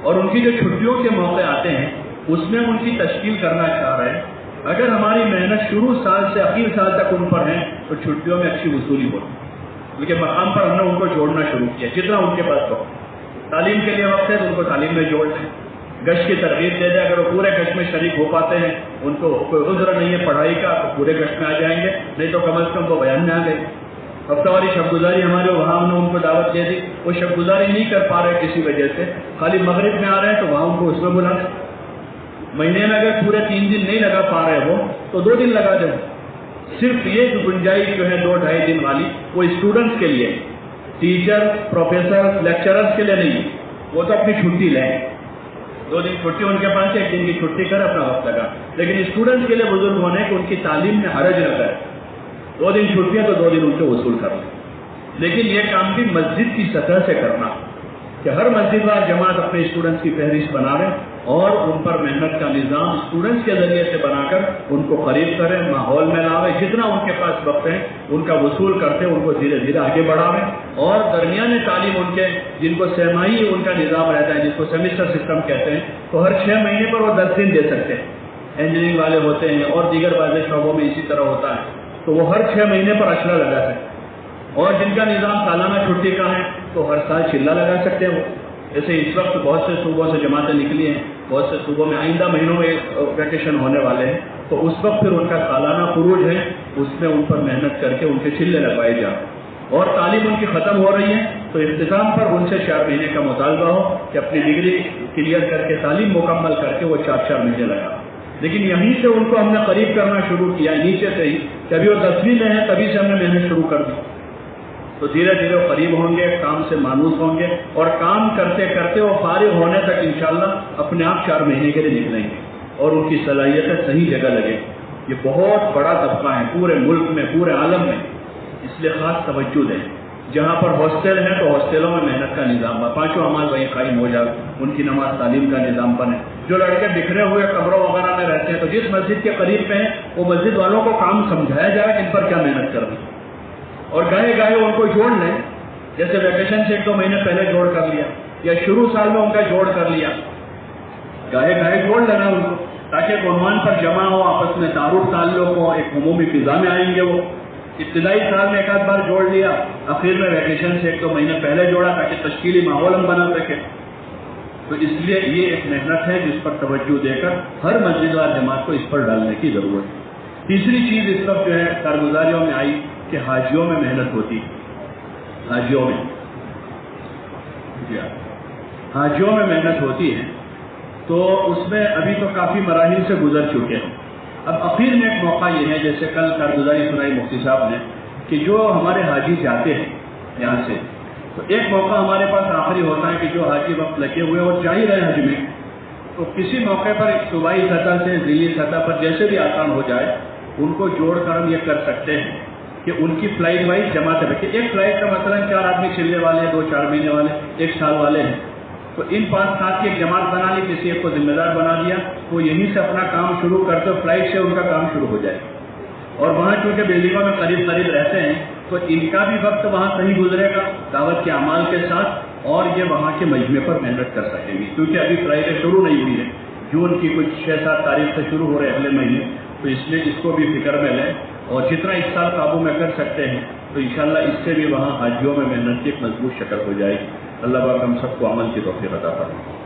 اور ان کی جو چھٹیوں کے موقع آتے ہیں اس میں ان کی تشکیل کرنا چاہ رہے ہیں۔ اگر ہماری محنت شروع سال سے اخیر سال تک ان پر ہے تو چھٹیوں میں اچھی وصولی ہوتی، لیکن مقام پر ہم نے ان کو جوڑنا شروع کیا جتنا ان کے پاس ہو۔ تعلیم کے لیے وقت ہے تو ان کو تعلیم میں جوڑ دیں، گشت کی ترغیب دے دیں، اگر وہ پورے گشت میں شریک ہو پاتے ہیں، ان کو کوئی عذر نہیں ہے پڑھائی کا تو پورے گشت میں آ جائیں گے، نہیں تو کم از کم وہ بیان میں آ گئے۔ ہفتہ واری شب گزاری ہمارے وہاں ہم نے ان کو دعوت دے دی، وہ شب گزاری نہیں کر پا رہے کسی وجہ سے، خالی مغرب میں آ رہے ہیں تو وہاں ان کو اس میں بلا دیں۔ مہینے میں اگر پورے 3 دن نہیں لگا پا رہے وہ تو 2 دن لگا دیں۔ صرف یہ گنجائش جو ہے 2-2.5 دن والی وہ اسٹوڈنٹس کے لیے، ٹیچر، پروفیسر، لیکچررز کے لیے نہیں، وہ تو اپنی چھٹی لیں، 2 دن چھٹی ان کے پاس ہے، 1 دن کی چھٹی کر اپنا وقت لگا، لیکن اسٹوڈنٹس کے لیے بزرگ ہونے کہ ان کی تعلیم میں حرج نہ کرے، 2 دن چھٹی ہے تو 2 دن ان سے وصول کرنا، لیکن یہ کام بھی مسجد کی سطح سے کرنا کہ ہر مسجد وار جماعت اپنے اسٹوڈنٹس کی فہرست بنا رہے اور ان پر محنت کا نظام اسٹوڈنٹس کے ذریعے سے بنا کر ان کو قریب کریں، ماحول میں لاویں، جتنا ان کے پاس وقت ہے ان کا وصول کرتے ان کو دھیرے دھیرے آگے بڑھاویں، اور درمیان تعلیم ان کے جن کو سہمائی ان کا نظام رہتا ہے، جس کو سیمسٹر سسٹم کہتے ہیں، تو ہر 6 مہینے پر وہ 10 دن دے سکتے ہیں، انجینئرنگ والے ہوتے ہیں اور دیگر بعض شعبوں میں اسی طرح ہوتا ہے، تو وہ ہر 6 مہینے پر اشرا لگا سکتے ہیں، اور جن کا نظام سالانہ چھٹی کا ہے تو ہر سال چلہ لگا سکتے ہیں وہ، جیسے اس وقت بہت سے صوبوں سے جماعتیں نکلی ہیں، بہت سے صوبوں میں آئندہ مہینوں میں ویکیشن ہونے والے ہیں، تو اس وقت پھر ان کا سالانہ خروج ہے، اس میں ان پر محنت کر کے ان کے چلے لگوائے جائیں، اور تعلیم ان کی ختم ہو رہی ہے تو اختتام پر ان سے 4 مہینے کا مطالبہ ہو کہ اپنی ڈگری کلیئر کر کے تعلیم مکمل کر کے وہ 4 مہینے لگا، لیکن یہیں سے ان کو ہم نے قریب کرنا شروع کیا، نیچے سے ہی، کہ ابھی وہ 10ویں میں ہے تبھی سے ہم نے محنت شروع کر دی، تو دھیرے دھیرے وہ قریب ہوں گے، کام سے مانوس ہوں گے، اور کام کرتے کرتے وہ فارغ ہونے تک انشاءاللہ اپنے آپ 4 مہینے کے لیے نکلیں گے اور ان کی صلاحیتیں صحیح جگہ لگے۔ یہ بہت بڑا طبقہ ہے پورے ملک میں، پورے عالم میں، اس لیے خاص توجہ دیں۔ جہاں پر ہاسٹل ہیں تو ہاسٹلوں میں محنت کا نظام ہے، 5 اعمال وہیں قائم ہو جائے، ان کی نماز تعلیم کا نظام بنے۔ جو لڑکے بکھرے ہوئے قبروں وغیرہ میں رہتے ہیں تو جس مسجد کے قریب پہ ہیں وہ مسجد والوں کو کام سمجھایا جائے کہ ان پر کیا محنت کرنی، اور گاہے گاہے ان کو جوڑ لیں، جیسے ویکیشن سے 1-2 مہینے پہلے جوڑ کر لیا یا شروع سال میں ان کا جوڑ کر لیا، گاہے گاہے جوڑ لینا ان کو، تاکہ عنوان پر جمع ہو، آپس میں تعارف تعلق ہو، ایک عمومی فضا میں آئیں گے وہ۔ ابتدائی سال میں 1 بار جوڑ لیا، آخر میں ویکیشن سے 1-2 مہینے پہلے جوڑا تاکہ تشکیلی ماحول ہم بنا سکے۔ تو اس لیے یہ ایک محنت ہے جس پر توجہ دے کر ہر مسجد وار جماعت کو اس پر ڈالنے کی ضرورت ہے۔ تیسری چیز اس وقت جو ہے کارگزاریوں میں آئی کہ حاجیوں میں محنت ہوتی، حاجیوں میں حاجیوں میں محنت ہوتی ہے، تو اس میں ابھی تو کافی مراحل سے گزر چکے ہیں۔ اب اخیر میں ایک موقع یہ ہے، جیسے کل کارگزاری سنائی مفتی صاحب نے، کہ جو ہمارے حاجی جاتے ہیں یہاں سے، تو ایک موقع ہمارے پاس آخری ہوتا ہے کہ جو حاجی وقت لگے ہوئے اور جا ہی رہے حج میں، تو کسی موقع پر ایک صوبائی سطح سے ضلعی سطح پر جیسے بھی آسان ہو جائے ان کو جوڑ کر ہم یہ کر سکتے ہیں کہ ان کی فلائٹ وائز جماعت رکھے. ایک فلائٹ کا مثلا 4 آدمی چلنے والے ہیں, 2-4 مہینے والے, 1 سال والے ہیں, تو ان 5 ساتھ کی ایک جماعت بنا لی, کسی ایک کو ذمہ دار بنا دیا, وہ یہیں سے اپنا کام شروع کرتے, فلائٹ سے ان کا کام شروع ہو جائے. اور وہاں چونکہ بلڈنگوں میں قریب قریب رہتے ہیں تو ان کا بھی وقت وہاں صحیح گزرے گا دعوت کے اعمال کے ساتھ, اور یہ وہاں کے مجمع پر محنت کر سکیں گے, کیونکہ ابھی فلائٹیں شروع نہیں ہوئی ہیں, جون کی کچھ 6-7 تاریخ سے شروع ہو رہے اگلے مہینے, تو اس لیے اس کو بھی فکر میں لیں, اور جتنا اس سال قابو میں کر سکتے ہیں تو انشاءاللہ اس سے بھی وہاں حاجیوں میں محنت کی ایک مضبوط شکل ہو جائے گی. اللہ پاک ہم سب کو عمل کی توفیق عطا فرمائے.